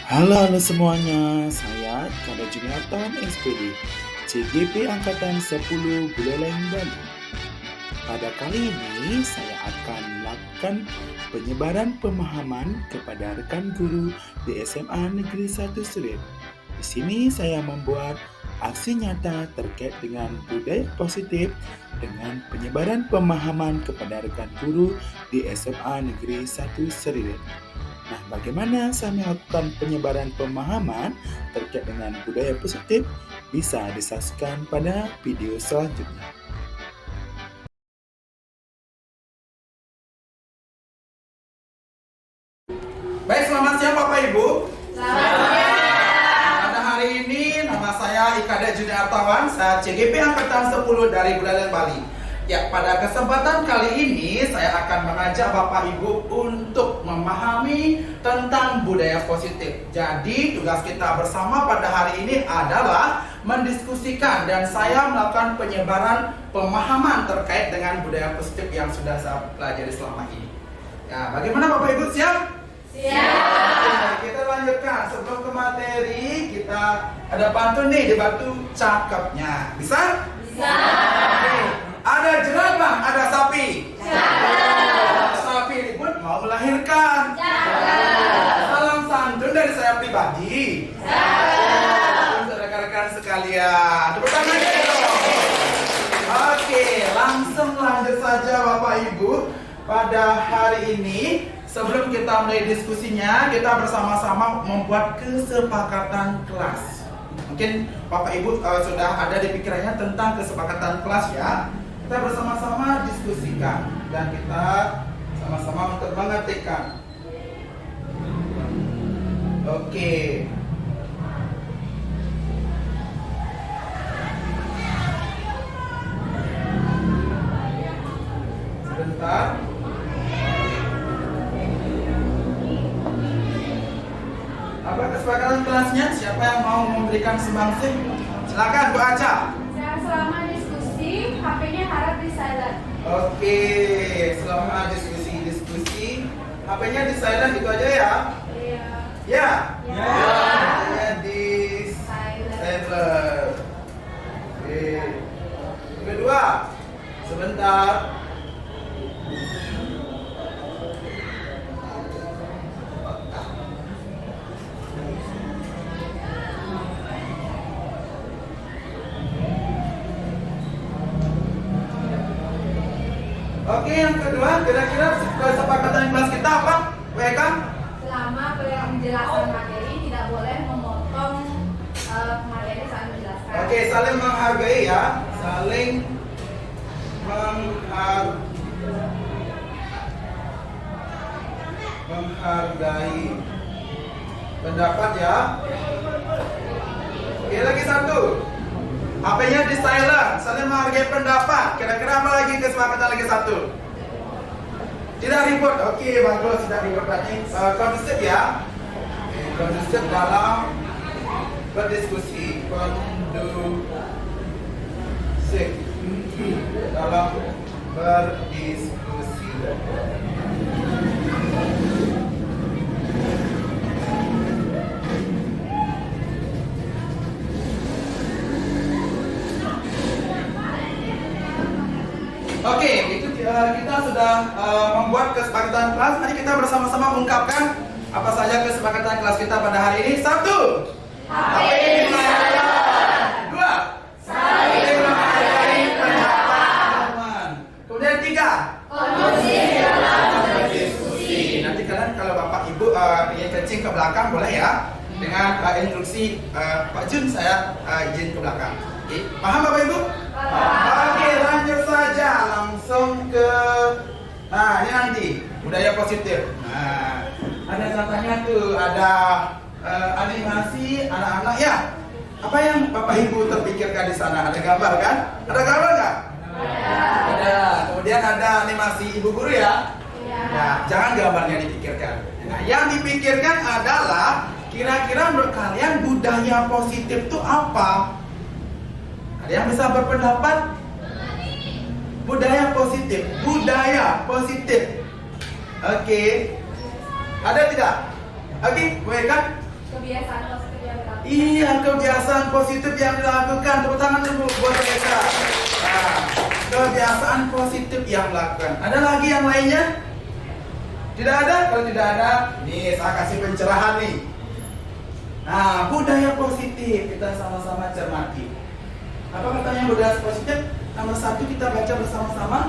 Halo semuanya, saya Kada Juniatan SPD, CGP Angkatan 10 Buleleng Bali. Pada kali ini saya akan melakukan penyebaran pemahaman kepada rekan guru di SMA Negeri 1 Surit. Di sini saya membuat aksi nyata terkait dengan budaya positif dengan penyebaran pemahaman kepada rekan guru di SMA Negeri 1 Surit. Nah, bagaimana saya melakukan penyebaran pemahaman terkait dengan budaya positif bisa disaksikan pada video selanjutnya. Baik, selamat siang Bapak Ibu. Selamat siang. Pada hari ini nama saya Ikada Juniartawan, saya CGP Angkatan 10 dari Buleleng Bali. Ya, pada kesempatan kali ini saya akan mengajak Bapak Ibu untuk memahami tentang budaya positif. Jadi tugas kita bersama pada hari ini adalah mendiskusikan dan saya melakukan penyebaran pemahaman terkait dengan budaya positif yang sudah saya pelajari selama ini. Ya, bagaimana Bapak Ibu, siap? Siap. Kita lanjutkan sebelum ke materi, kita ada pantun nih di batu cakepnya. Bisa? Bisa. Oke. Ada jerapah, ada sapi. Cakep. Sapi ribut mau melahirkan. Cakep. Salam santun dari saya pribadi. Cakep. Untuk rekan-rekan sekalian. Tepuk tangan dong. Oke, langsung lanjut saja Bapak Ibu. Pada hari ini sebelum kita mulai diskusinya, kita bersama-sama membuat kesepakatan kelas. Mungkin Bapak Ibu sudah ada di pikirannya tentang kesepakatan kelas ya. Kita bersama-sama diskusikan dan kita sama-sama untuk mengetikkan. Oke. Sebentar. Apa kesepakatan kelasnya? Siapa yang mau memberikan sumbangsih? Silakan Bu Aca. Selama diskusi, HP-nya harap di silent. Oke, selama diskusi, HP-nya di silent itu aja ya? Iya. Ya. Ya. HP-nya di Silent. silent. Oke. Kedua, sebentar. Oke, yang kedua, kira-kira kesepakatan kelas kita apa? WK? Selama penjelasan materi tidak boleh memotong materi saat menjelaskan. Oke, saling menghargai ya. Saling menghargai pendapat ya. Oke, lagi satu. HP-nya di silent, saling menghargai pendapat. Kira-kira apa lagi kesepakatan lagi satu? Tidak ribut. Oke, bagus, tidak ribut berarti kondusif ya. Oke, kondusif dalam berdiskusi. Kondusif dalam berdiskusi. Oke, itu kita sudah membuat kesepakatan kelas. Mari kita bersama-sama ungkapkan apa saja kesepakatan kelas kita pada hari ini. Satu, HP-nya di silent. dua, Saling menghargai pendapat. kemudian tiga, Kondusif dalam berdiskusi. nanti kalian kalau Bapak Ibu ingin kencing ke belakang boleh ya. Dengan instruksi Pak Jun saya izin ke belakang. Oke, paham Bapak Ibu? Paham. Oke, lanjut saja langsung ke ini nanti budaya positif. Nah, ada contohnya tuh, ada animasi anak-anak ya. Apa yang Bapak Ibu terpikirkan di sana? Ada gambar kan? Ada gambar nggak? Ada. Kemudian ada animasi ibu guru ya. Iya. Nah, jangan gambarnya dipikirkan. Nah, yang dipikirkan adalah kira-kira menurut kalian budaya positif itu apa? Ada yang bisa berpendapat? Budaya positif. Oke. Ada tidak? Oke, boleh kan? kebiasaan positif yang dilakukan. Iya, kebiasaan positif yang dilakukan. Tepuk tangan dulu buat mereka. Nah, kebiasaan positif yang dilakukan. Ada lagi yang lainnya? Tidak ada? Kalau tidak ada, nih saya kasih pencerahan nih. Nah, budaya positif kita sama-sama cermati. Apa katanya budaya positif? Nomor 1 kita baca bersama-sama.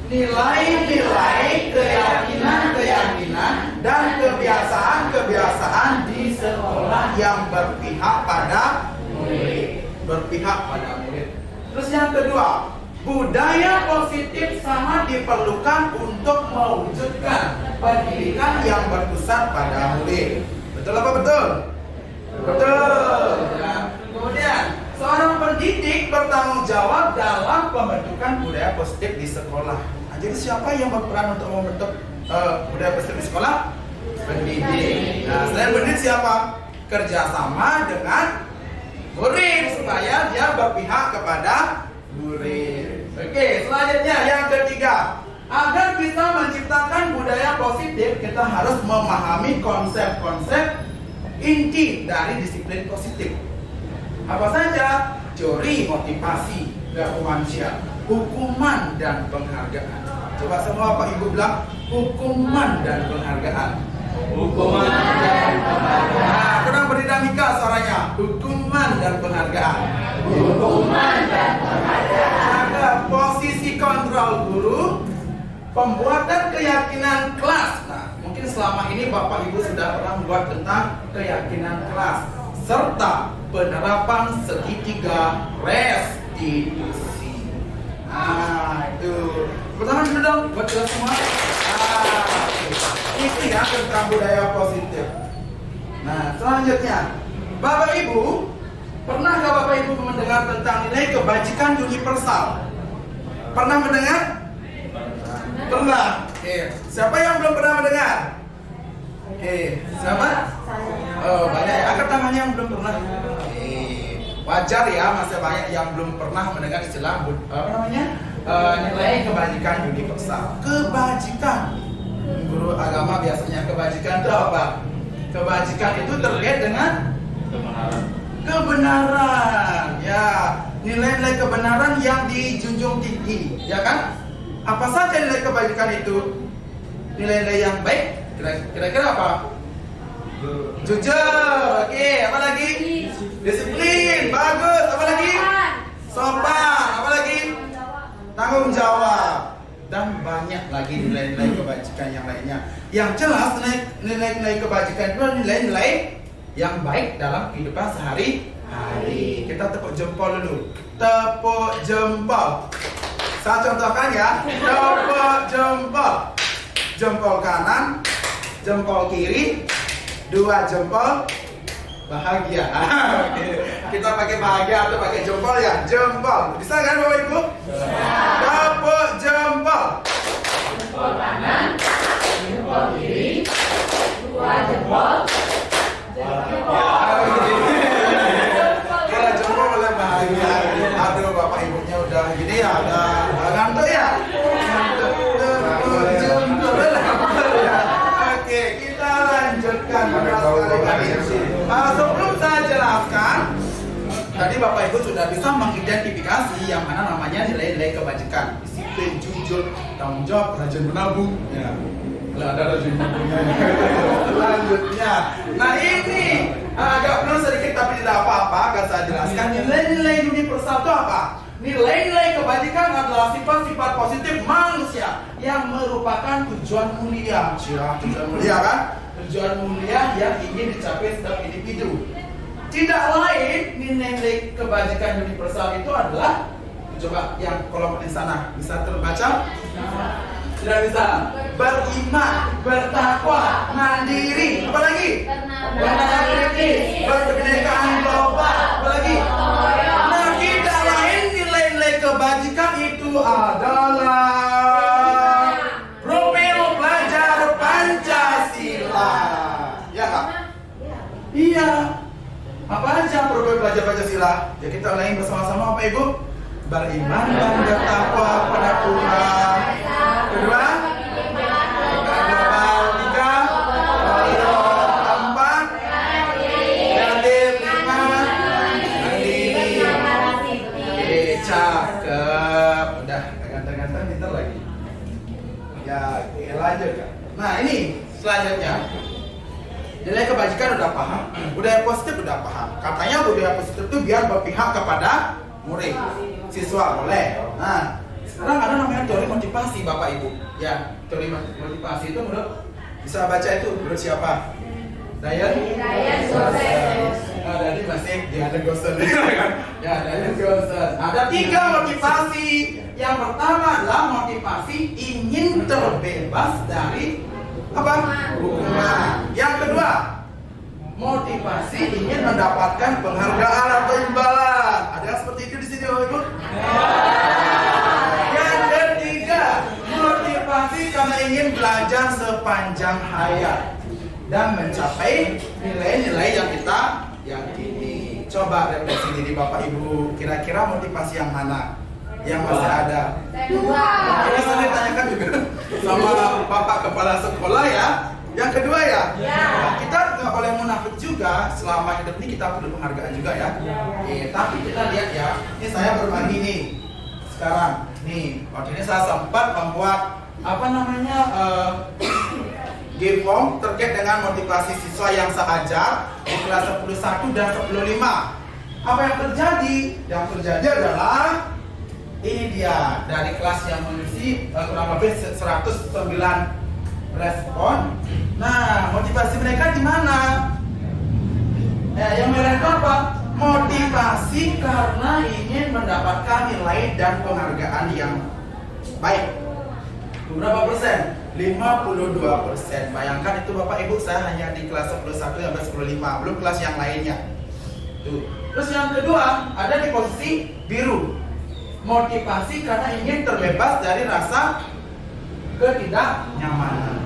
Nilai-nilai, keyakinan-keyakinan, dan kebiasaan-kebiasaan di sekolah yang berpihak pada murid. Berpihak pada murid. Terus yang kedua, budaya positif sangat diperlukan untuk mewujudkan pendidikan yang berpusat pada murid. Betul apa betul? Betul. Ya. Kemudian, seorang pendidik bertanggung jawab dalam pembentukan budaya positif di sekolah. Nah, jadi siapa yang berperan untuk membentuk budaya positif di sekolah? Pendidik. Nah, selain pendidik siapa? Kerjasama dengan murid supaya dia berpihak kepada murid. Oke, selanjutnya yang ketiga, agar bisa menciptakan budaya positif, kita harus memahami konsep-konsep inti dari disiplin positif. Apa saja? Teori motivasi perilaku manusia, hukuman dan penghargaan. Coba semua Pak Ibu bilang hukuman dan penghargaan. Hukuman dan penghargaan. Nah, kurang berdinamika suaranya. Hukuman dan penghargaan. Hukuman dan penghargaan. Ada posisi kontrol guru, pembuatan keyakinan kelas. Nah, mungkin selama ini Bapak Ibu sudah pernah membuat tentang keyakinan kelas, serta penerapan segitiga restitusi. Nah, itu. Pertama dulu dong, buat kita semua. Itu ya tentang budaya positif. Nah, selanjutnya, Bapak Ibu, pernahkah Bapak Ibu mendengar tentang nilai kebajikan universal? Pernah mendengar? Pernah. Oke. Siapa yang belum pernah mendengar? Oke. Siapa? Oh, banyak ya. Angkat tangannya yang belum pernah. Oke. Wajar ya, masih banyak yang belum pernah mendengar istilah apa namanya? Nilai kebajikan universal. Kebajikan. Guru agama biasanya kebajikan itu apa? Kebajikan itu terkait dengan kebenaran. Ya, nilai-nilai kebenaran yang dijunjung tinggi, ya kan? Apa saja nilai kebajikan itu? Nilai-nilai yang baik. Kira-kira apa? Jujur. Oke, apa lagi? Disiplin. Bagus. Apa lagi? Sopan. Apa lagi? Tanggung jawab. Dan banyak lagi nilai-nilai kebajikan yang lainnya. Yang jelas nilai-nilai kebajikan itu nilai-nilai yang baik dalam kehidupan sehari-hari. Kita tepuk jempol dulu. Tepuk jempol. Saya contohkan ya. Tepuk jempol. Jempol kanan, jempol kiri, 2 jempol. Bahagia. Kita pakai bahagia atau pakai jempol ya? Jempol. Bisa kan Bapak Ibu? Tepuk jempol. Jempol kanan, jempol kiri, 2 jempol. Kalau jempol boleh bahagia. Aduh, Bapak Ibunya udah gini ya, udah ngantuk ya? Ngantuk. Oke, kita lanjutkan. Sebelum saya jelaskan, tadi Bapak Ibu sudah bisa mengidentifikasi yang mana namanya nilai-nilai kebajikan, disiplin, jujur, tanggung jawab, rajin menabung. Ya, kalau ada rajin menabungnya. Selanjutnya, nah ini agak penuh sedikit tapi tidak apa-apa. Akan saya jelaskan nilai-nilai universal itu apa? Nilai-nilai kebajikan adalah sifat-sifat positif manusia yang merupakan tujuan mulia. Tujuan mulia kan? Tujuan mulia yang ingin dicapai setiap individu. Tidak lain, nilai-nilai kebajikan universal itu adalah, coba yang kolom di sana bisa terbaca? Tidak bisa. Beriman, bertakwa, mandiri, apa lagi? Bernama kritis, berkebinekaan global, apa lagi? Nah, tidak lain nilai-nilai kebajikan itu adalah profil pelajar Pancasila. Ya Kak? Iya. Apa aja profil pelajar Pancasila? Ya kita ulangi bersama-sama Bapak Ibu. Beriman dan bertakwa pada Tuhan. Kedua, global. 3, keempat, Nilai kebajikan udah paham, budaya positif udah paham. Katanya budaya positif itu biar berpihak kepada murid, siswa boleh. Nah, sekarang ada namanya teori motivasi Bapak Ibu. Ya, teori motivasi itu menurut bisa baca itu menurut siapa? Diane Gosset. Jadi masih Diane Gosset kan? Ya, Diane Gosset. Ada 3 motivasi. Yang pertama adalah motivasi ingin terbebas dari apa? Hukuman. Yang kedua, motivasi ingin mendapatkan penghargaan atau imbalan. Ada yang seperti itu di sini, Bapak Ibu? Yang ketiga, motivasi karena ingin belajar sepanjang hayat dan mencapai nilai-nilai yang kita yakini. Coba refleksi diri Bapak Ibu, kira-kira motivasi yang mana yang masih ada? Ini saya tanyakan juga sama Bapak Kepala Sekolah ya. Yang kedua ya, kita nggak boleh munafik juga. Selama hidup ini kita perlu penghargaan juga ya. Tapi kita lihat ya, ini saya berbagi nih sekarang. Nih, waktu ini saya sempat membuat apa namanya game form terkait dengan motivasi siswa yang saya ajar di kelas 10.1 dan 10.5. Apa yang terjadi? Yang terjadi adalah ini dia dari kelas yang mengisi kurang lebih 109 respon. Nah, motivasi mereka di mana? Yang mereka apa? Motivasi karena ingin mendapatkan nilai dan penghargaan yang baik. Berapa persen? 52%. Bayangkan itu Bapak Ibu, saya hanya di kelas 11 sampai 10.5, belum kelas yang lainnya. Tuh. Terus yang kedua ada di posisi biru. Motivasi karena ingin terbebas dari rasa ketidaknyamanan.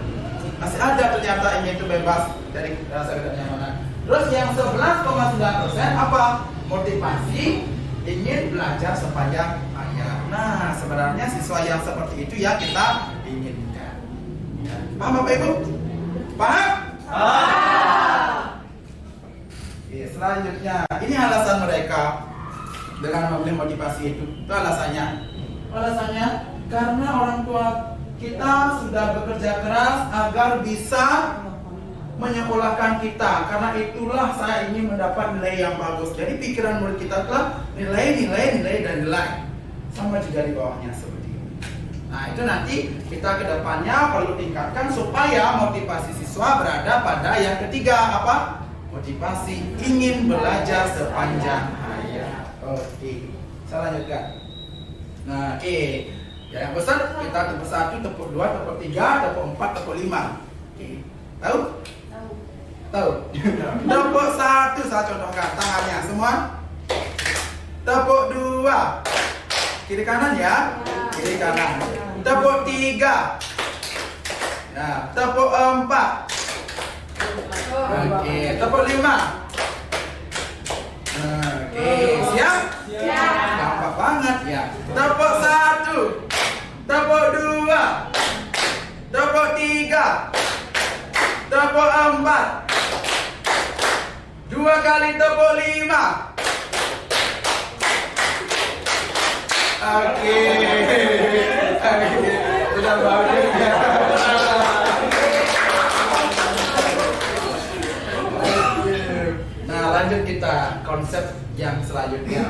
Masih ada ternyata ingin terbebas dari rasa ketidaknyamanan. Terus yang 11,9% apa? Motivasi ingin belajar sepanjang hayat. Nah, sebenarnya siswa yang seperti itu ya kita inginkan. Paham Bapak Ibu? Paham? Oke, selanjutnya ini alasan mereka dengan memilih motivasi itu. Itu alasannya. Alasannya karena orang tua kita sudah bekerja keras agar bisa menyekolahkan kita. Karena itulah saya ingin mendapat nilai yang bagus. Jadi pikiran murid kita adalah nilai dan nilai. Sama juga di bawahnya seperti ini. Nah, itu nanti kita ke depannya perlu tingkatkan supaya motivasi siswa berada pada yang ketiga apa? Motivasi ingin belajar sepanjang hayat. Oke, saya lanjutkan. Nah, yang besar kita tepuk 1, tepuk 2, tepuk 3, tepuk 4, tepuk 5. Tahu? Tahu? Tepuk 1 saya contohkan tangannya semua. Tepuk 2. Kiri kanan ya. Kiri kanan. Tepuk 3. Nah, tepuk 4. Oke, tepuk 5. Oke, siap? Gampang banget ya. Tepuk 1. Tepuk 2. Tepuk 3. Tepuk 4. 2 kali tepuk 5. Oke. Sudah bagus ya. Nah, lanjut kita konsep yang selanjutnya,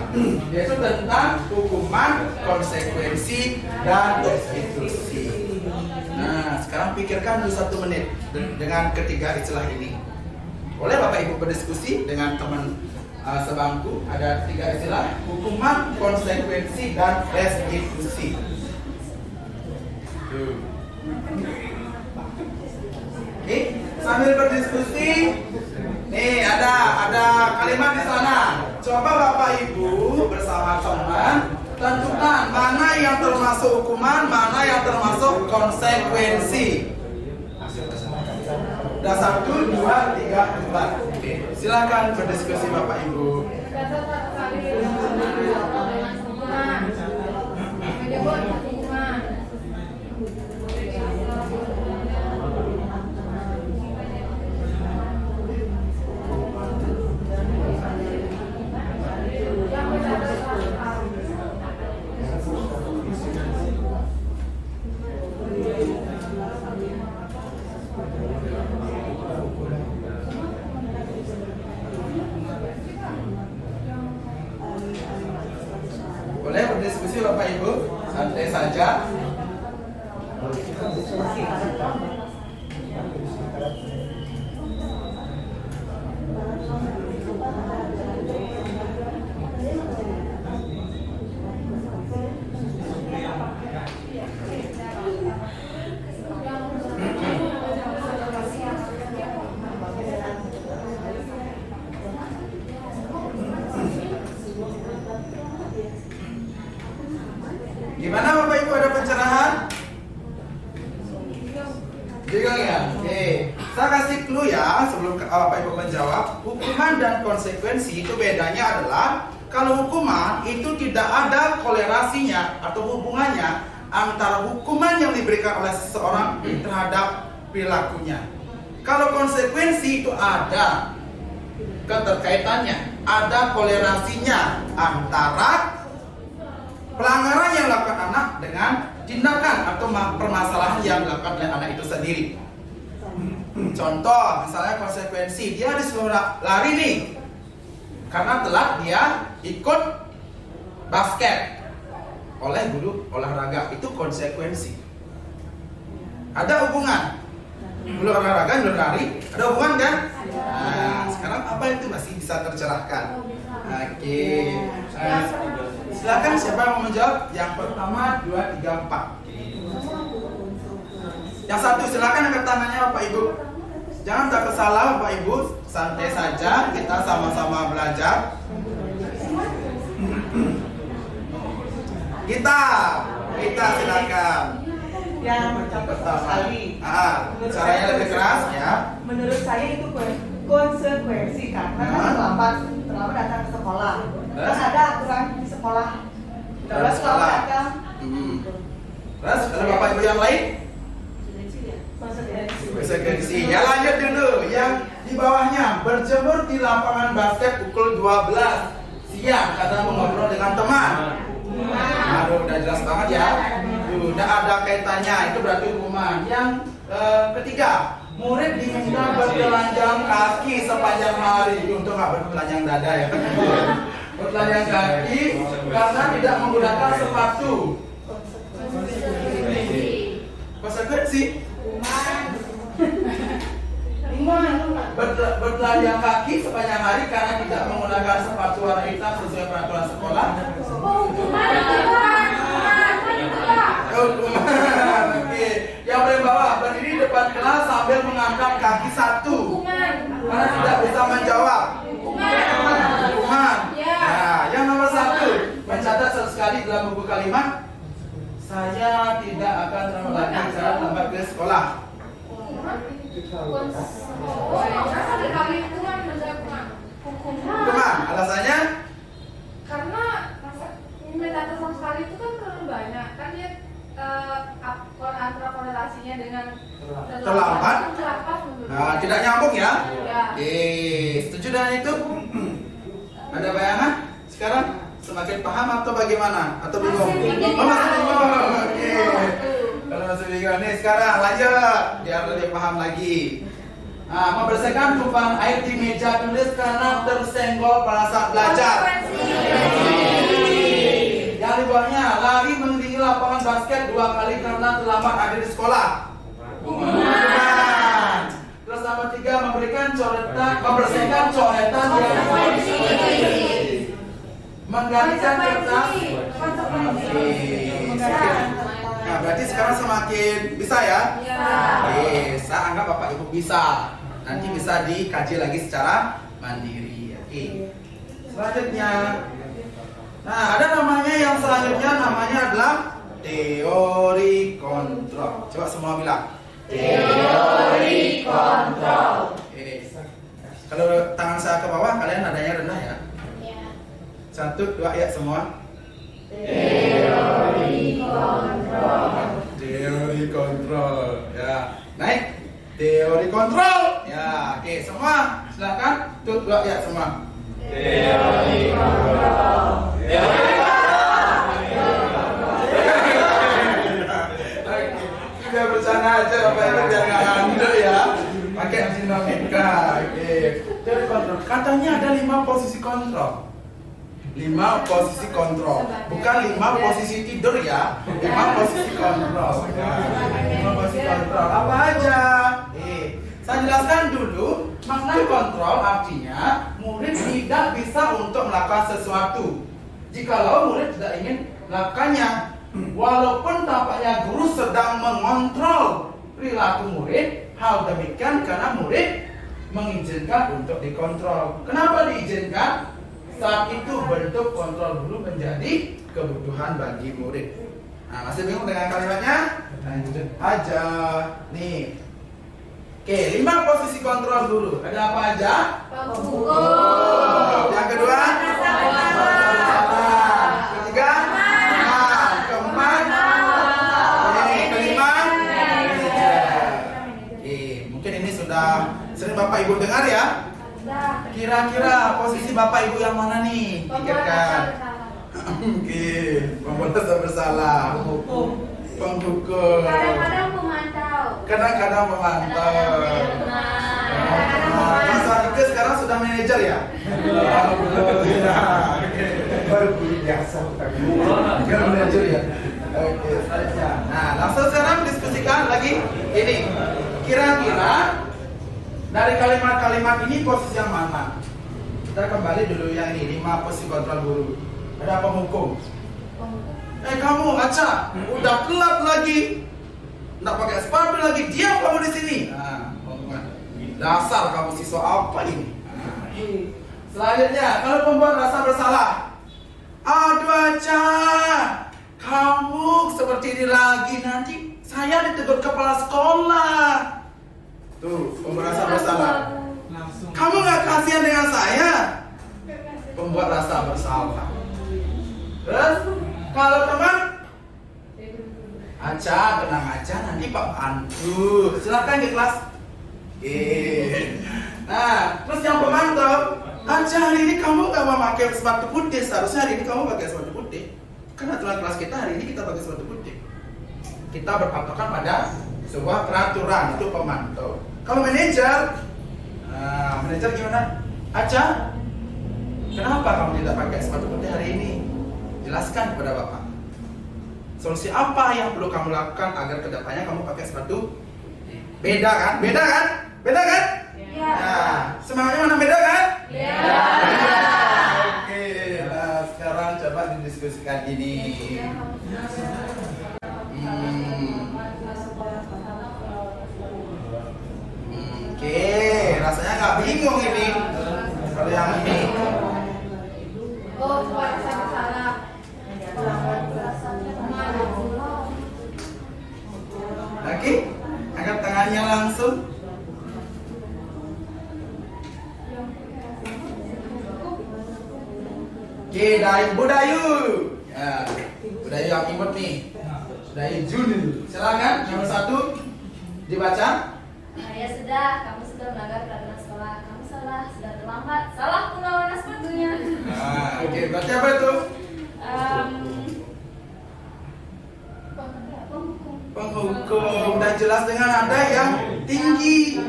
yaitu tentang hukuman, konsekuensi, dan restitusi. Nah, sekarang pikirkan dulu 1 menit dengan ketiga istilah ini. Boleh Bapak Ibu berdiskusi dengan teman sebangku. Ada 3 istilah: hukuman, konsekuensi, dan restitusi. Oke, sambil berdiskusi, nih ada kalimat di sana. Coba Bapak Ibu bersama teman tentukan mana yang termasuk hukuman, mana yang termasuk konsekuensi. Udah 1, 2, 3, 4. Oke, silakan berdiskusi Bapak Ibu. diskusi Bapak Ibu, santai saja. Gimana Bapak Ibu, ada pencerahan? Bingung ya? Oke. Saya kasih clue ya sebelum Bapak Ibu menjawab. Hukuman dan konsekuensi itu bedanya adalah kalau hukuman itu tidak ada kolerasinya atau hubungannya antara hukuman yang diberikan oleh seseorang terhadap perilakunya. Kalau konsekuensi itu ada keterkaitannya, ada kolerasinya antara pelanggaran yang dilakukan anak dengan tindakan atau permasalahan yang dilakukan oleh anak itu sendiri. Contoh, misalnya konsekuensi, dia disuruh lari nih karena telat dia ikut basket oleh guru olahraga, itu konsekuensi. Ada hubungan guru olahraga, guru lari, ada hubungan kan? Nah, sekarang apa itu masih bisa tercerahkan? Oke. Silakan siapa yang mau menjawab? Yang pertama, 2, 3, 4. Yang satu silakan angkat tangannya Bapak Ibu. Jangan takut salah Bapak Ibu, santai saja, kita sama-sama belajar. Kita silakan. Yang pertama sekali. Caranya lebih keras ya. Menurut saya itu konsekuensi karena terlambat datang ke sekolah. Kan ada aturan di sekolah. Terus kalau datang. Terus ada Bapak Ibu yang lain? Konsekuensi. Ya lanjut dulu. Yang di bawahnya, berjemur di lapangan basket pukul 12 siang karena mengobrol dengan teman. Aduh, udah jelas banget ya. Udah ada kaitannya, itu berarti hukuman. Yang ketiga, murid diminta bertelanjang kaki sepanjang hari. Untuk nggak bertelanjang dada ya. Bertelanjang kaki karena tidak menggunakan sepatu. Konsekuensi. Bertelanjang kaki sepanjang hari karena tidak menggunakan sepatu warna hitam sesuai peraturan sekolah. Hukuman. Oke. Yang paling bawah, berdiri depan kelas sambil mengangkat kaki satu karena tidak bisa menjawab. Hukuman. Nah, yang nomor 1, mencatat sekali dalam buku kalimat, saya tidak akan terulang lagi saya lambat ke sekolah. Hukuman, alasannya? Karena mencatat sama sekali itu kan terlalu banyak, kan dia antara korelasinya dengan terlambat. Nah, tidak nyambung ya? Ya. Setuju dengan itu? Ada bayangan? Sekarang semakin paham atau bagaimana? Atau bingung? Masih Masih bingung. bingung. Oke. Kalau masih bingung nih, sekarang lanjut biar lebih paham lagi. Nah, membersihkan tumpahan air di meja tulis karena tersenggol pada saat belajar. Yang di bawahnya, lari mengelilingi lapangan basket 2 kali karena terlambat hadir di sekolah. Hukuman. Terus nomor 3, membersihkan coretan menggantikan kertas. Nah, berarti sekarang semakin bisa ya? Saya anggap Bapak Ibu bisa. Nanti bisa dikaji lagi secara mandiri. Oke. Selanjutnya, nah ada namanya yang selanjutnya namanya adalah teori kontrol. Coba semua bilang. Teori kontrol. Kalau tangan saya ke bawah, kalian nadanya rendah ya. 1, 2, ya semua. Teori kontrol. Ya, naik. Teori kontrol. Ya, oke semua. Silakan. 1, 2, ya semua. Teori kontrol. Kita bercanda aja Bapak Ibu biar nggak ngandel ya. Pakai dinamika. Oke. Teori kontrol. Katanya ada 5 posisi kontrol. 5 posisi kontrol. Bukan 5 posisi tidur ya. 5 posisi kontrol. Ya, 5 posisi kontrol. Apa aja? Saya jelaskan dulu. Makna kontrol artinya murid tidak bisa untuk melakukan sesuatu jikalau murid tidak ingin melakukannya. Walaupun tampaknya guru sedang mengontrol perilaku murid, hal demikian karena murid mengizinkan untuk dikontrol. Kenapa diizinkan? Saat itu bentuk kontrol guru menjadi kebutuhan bagi murid. Nah, masih bingung dengan kalimatnya? Lanjut aja. Nih. Oke, 5 posisi kontrol guru. Ada apa aja? Pemukul. Yang kedua? Ketiga? Keempat? Kelima? Mungkin ini sudah sering Bapak Ibu dengar ya? Kira-kira posisi Bapak Ibu yang mana nih? Pikirkan. Oke, pembuat rasa bersalah. Penghukum. Kadang-kadang pemantau. Kadang-kadang memantau. Mas Adike sekarang sudah manajer ya? Baru biasa. Sekarang manajer ya? Oke, selanjutnya. Nah, langsung sekarang diskusikan lagi. Ini, kira-kira dari kalimat-kalimat ini posisi yang mana? Kita kembali dulu yang ini, 5 posisi kontrol guru. Ada penghukum. Kamu Aca, udah telat lagi. Nggak pakai sepatu lagi, diam kamu di sini. Nah, dasar kamu siswa apa ini? Selanjutnya, kalau pembuat rasa bersalah. Aduh Aca, kamu seperti ini lagi, nanti saya ditegur kepala sekolah. Tuh, pembuat rasa bersalah. Kamu nggak kasihan dengan saya? Pembuat rasa bersalah. Terus, kalau teman, Aca, tenang aja, nanti Pak bantu. Silakan di kelas. Nah, terus yang pemantau, Aca, hari ini kamu nggak mau pakai sepatu putih. Seharusnya hari ini kamu pakai sepatu putih. Karena aturan kelas kita hari ini kita pakai sepatu putih. Kita berpatokan pada sebuah peraturan, itu pemantau. Kalau manajer, manajer gimana? Aca, kenapa kamu tidak pakai sepatu putih hari ini? Jelaskan kepada Bapak. Solusi apa yang perlu kamu lakukan agar kedepannya kamu pakai sepatu? Beda kan? Beda kan? Beda kan? Iya. Nah, semangatnya mana beda kan? Iya. Oke, nah sekarang coba didiskusikan ini. Oke, rasanya nggak bingung ini. Kalau yang ini. Oh, buat saya salah. Oke, angkat tangannya langsung. Oke, Budayu. Ya, Budayu yang imut nih. Budayu Junil. Silakan nomor 1 dibaca. Ya sudah, kamu sudah melanggar peraturan sekolah. Kamu salah, sudah terlambat. Salah penggawanan sepatunya. Oke, berarti apa itu? Penghukum. Udah jelas dengan nada yang tinggi.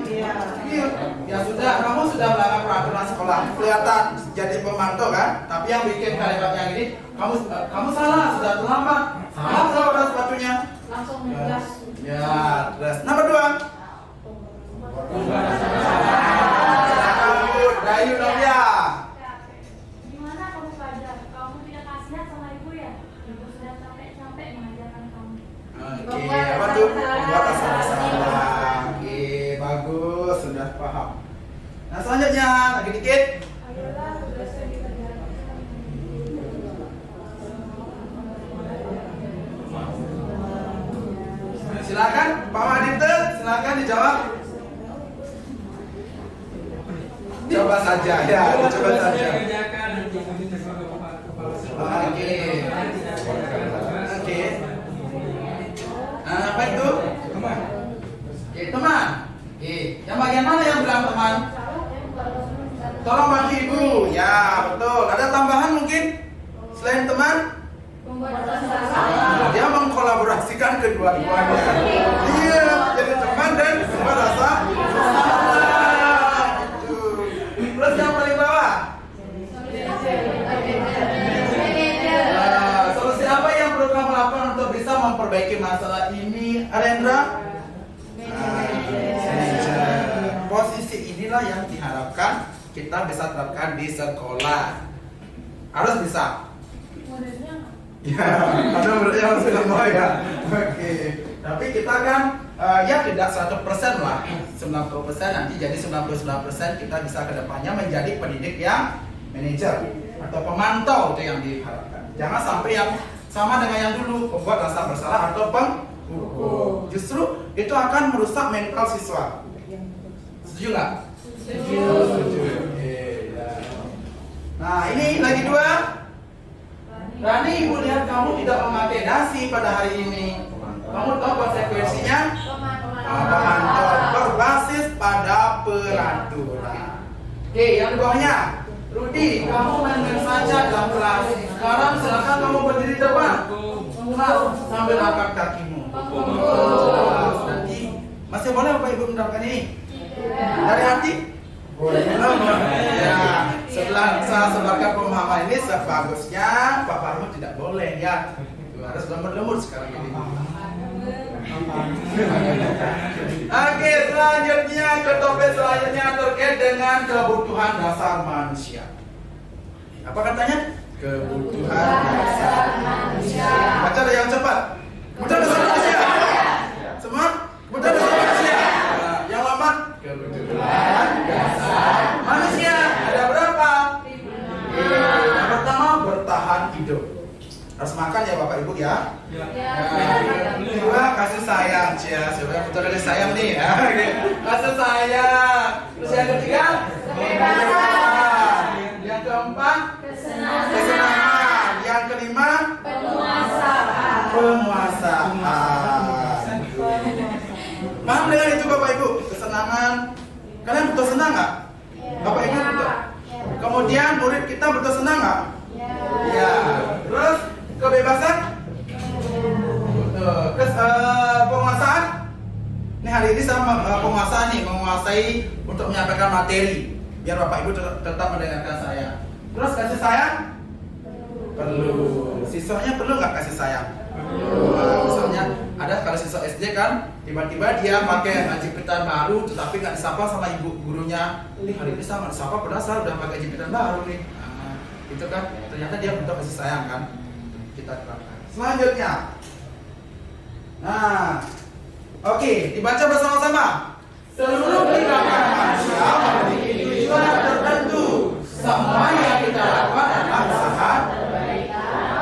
Ya sudah, kamu sudah melanggar peraturan sekolah. Kelihatan jadi pemantau kan? Tapi yang bikin kalimat yang ini, kamu salah, sudah terlambat. Salah penggawanan sepatunya. Langsung ngegas. Ya, terus nomor 2. Dayu Novia. Gimana kamu belajar? Kamu tidak kasihan sama ibu ya? Ibu sudah capek-capek mengajarkan kamu. Oke, apa tuh? Membuat rasa bersalah. Oke, bagus, sudah paham. Nah, selanjutnya lagi dikit. Ayolah, sudah saya dikerjakan. Silakan, Pak Madinte, silakan dijawab. Coba saja, ya, coba saja. Oke. Oke. Nah, apa itu? Oke, teman. Oke, yang bagian mana yang bilang teman? Tolong bantu ibu. Ya, betul. Ada tambahan mungkin selain teman? Membuat rasa salah. Dia mengkolaborasikan kedua-duanya. Iya, jadi teman dan membuat rasa bersalah. Gitu. Terus yang paling bawah? diharapkan kita bisa terapkan di sekolah. Harus bisa. Modelnya nggak? Ya, ada muridnya harus mau ya. Oke. Tapi kita kan ya tidak 100% lah. 90% nanti jadi 99% kita bisa kedepannya menjadi pendidik yang manajer atau pemantau, itu yang diharapkan. Jangan sampai yang sama dengan yang dulu, membuat rasa bersalah atau penghukum. Justru itu akan merusak mental siswa. Setuju nggak? Setuju. Oke, ya. Nah, ini lagi dua. Rani, ibu lihat kamu tidak memakai dasi pada hari ini. Kamu tahu konsekuensinya? Pemantau berbasis pada peraturan. Oke, yang di bawahnya. Rudi, kamu main-main saja dalam kelas. Sekarang silakan kamu berdiri di depan. Sambil angkat kakimu. Nanti masih boleh Bapak Ibu menerapkan ini? Dari hati? Boleh. Ya, setelah saya sebarkan pemahaman ini, sebagusnya Bapak Ibu tidak boleh ya. Harus lemur-lemur sekarang ini. Oke, selanjutnya ke topik selanjutnya terkait dengan kebutuhan dasar manusia. Apa katanya? Kebutuhan dasar manusia. Baca deh yang cepat. Kebutuhan dasar manusia. Semua? Kebutuhan dasar manusia. Nah, yang lama? Kebutuhan dasar manusia. Ada berapa? Yang pertama, bertahan hidup. Harus makan ya Bapak Ibu ya. Kedua, kasih sayang. Siapa betul ada sayang nih ya. Kasih sayang. Terus yang ketiga, kebebasan. Yang keempat, kesenangan. Yang kelima, penguasaan. Paham dengan itu Bapak Ibu? Kesenangan. Kalian betul senang nggak? Bapak Ibu betul. Kemudian murid kita betul senang nggak? Ya. Terus kebebasan, penguasaan. Ini hari ini saya penguasaan nih, menguasai untuk menyampaikan materi, biar Bapak Ibu tetap mendengarkan saya. Terus kasih sayang, perlu. Siswanya perlu nggak kasih sayang? Nah, misalnya ada kalau siswa SD kan, tiba-tiba dia pakai jepitan baru, tetapi nggak disapa sama ibu gurunya. Ini hari ini sama disapa, padahal saya udah pakai jepitan baru nih. Nah, itu kan ternyata dia butuh kasih sayang kan. Kita terapkan. Selanjutnya, nah, oke, dibaca bersama-sama. Seluruh tindakan manusia memiliki tujuan tertentu. Semua yang kita lakukan adalah usaha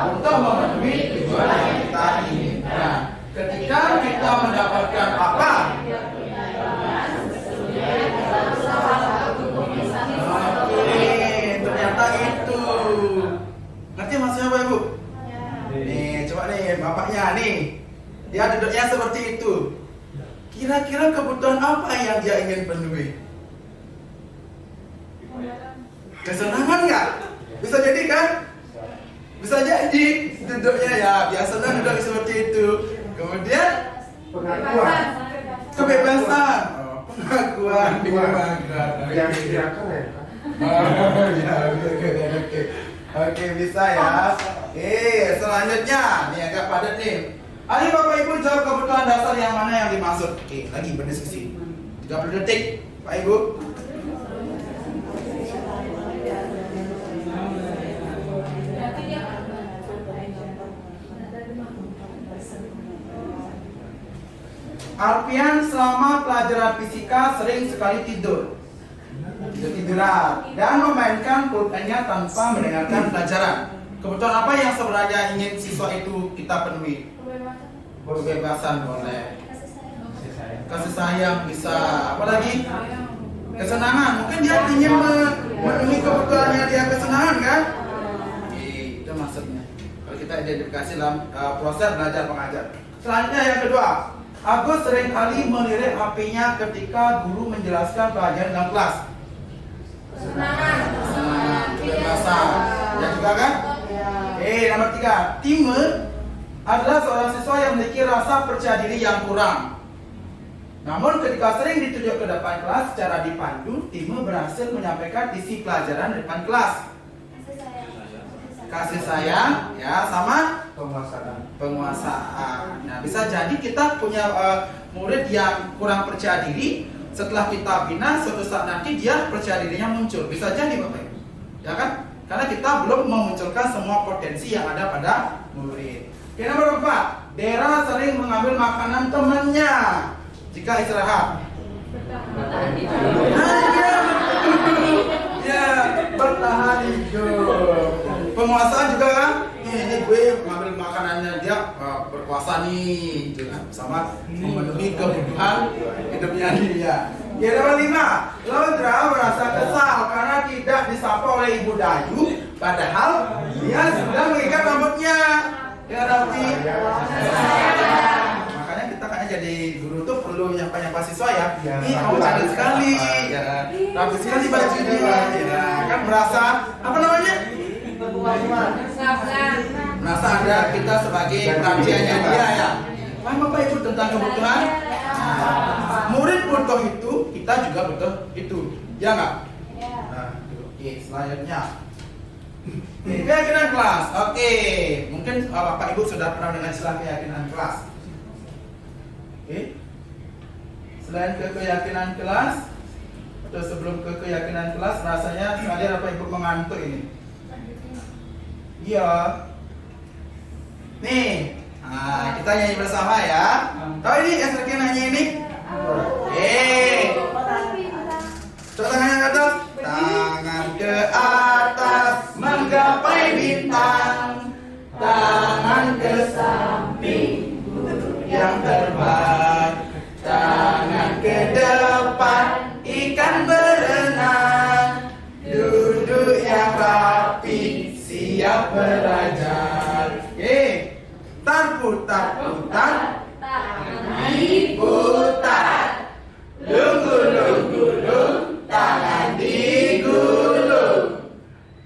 untuk memenuhi tujuan yang kita inginkan. Ketika kita mendapatkan apa? Oke, ternyata itu. Ngerti maksudnya Bapak Ibu? Nih, coba nih bapaknya nih. Dia duduknya seperti itu. Kira-kira kebutuhan apa yang dia ingin penuhi? Kesenangan nggak? Bisa jadi kan? Bisa jadi duduknya ya, biasanya duduk seperti itu. Kemudian Pengakuan. kebebasan. Pengakuan Yang disediakan ya. Oke, bisa ya. Selanjutnya nih agak padat nih. Ayo Bapak Ibu jawab kebutuhan dasar yang mana yang dimaksud. Oke, lagi berdiskusi. 30 detik, Pak Ibu. Alfian selama pelajaran fisika sering sekali tiduran dan memainkan pulpennya tanpa mendengarkan pelajaran. Kebutuhan apa yang sebenarnya ingin siswa itu kita penuhi? Kebebasan boleh, kasih sayang bisa, apalagi kesenangan. Mungkin dia ingin memenuhi kebutuhannya dia kesenangan kan? Itu maksudnya. Kalau kita identifikasi dalam proses belajar mengajar. Selanjutnya yang kedua, Agus seringkali melirik HP-nya ketika guru menjelaskan pelajaran dalam kelas. Kesenangan, kebebasan. Ya juga kan? Nomor 3, Time adalah seorang siswa yang memiliki rasa percaya diri yang kurang. Namun ketika sering ditunjuk ke depan kelas secara dipandu, Time berhasil menyampaikan isi pelajaran di depan kelas. Kasih sayang, ya, sama penguasaan. Nah, bisa jadi kita punya murid yang kurang percaya diri, setelah kita bina, suatu saat nanti dia percaya dirinya muncul. Bisa jadi Bapak Ibu, ya kan? Karena kita belum memunculkan semua potensi yang ada pada murid. Oke, nomor 4, Dera sering mengambil makanan temannya jika istirahat. Bertahan hidup. Ya, bertahan hidup. Penguasa juga kan? Ini gue mengambil makanannya dia, berkuasa nih, gitu kan? Sama memenuhi kebutuhan hidupnya dia. Ya, nomor 5, Lodra merasa kesal karena tidak disapa oleh Ibu Dayu, padahal dia sudah mengikat rambutnya. Ya, Raffi. Makanya kita kayaknya jadi guru tuh perlu nyapa siswa ya. Ih, kamu cantik sekali. Ya, rapi sekali baju dia. Ya, kan merasa apa namanya? Merasa ada kita sebagai perhatiannya dia ya. Paham Bapak Ibu tentang kebutuhan? Nah, murid butuh itu, kita juga butuh itu. Ya nggak? Nah, oke, selanjutnya. Keyakinan kelas. Oke, mungkin Bapak Ibu sudah pernah dengar istilah keyakinan kelas. Oke. Selain ke keyakinan kelas, atau sebelum ke keyakinan kelas, rasanya sekalian Bapak Ibu mengantuk ini. Iya. Nih, nah, kita nyanyi bersama ya. Tahu ini yang sering nyanyi ini? Coba tangannya ke atas. Tangan ke atas menggapai bintang. Tangan ke samping yang terbang. Tangan ke depan ikan berenang. Duduk yang rapi siap belajar. Putar-putar, tangan diputar. Lunggu-lunggu, tangan digulung.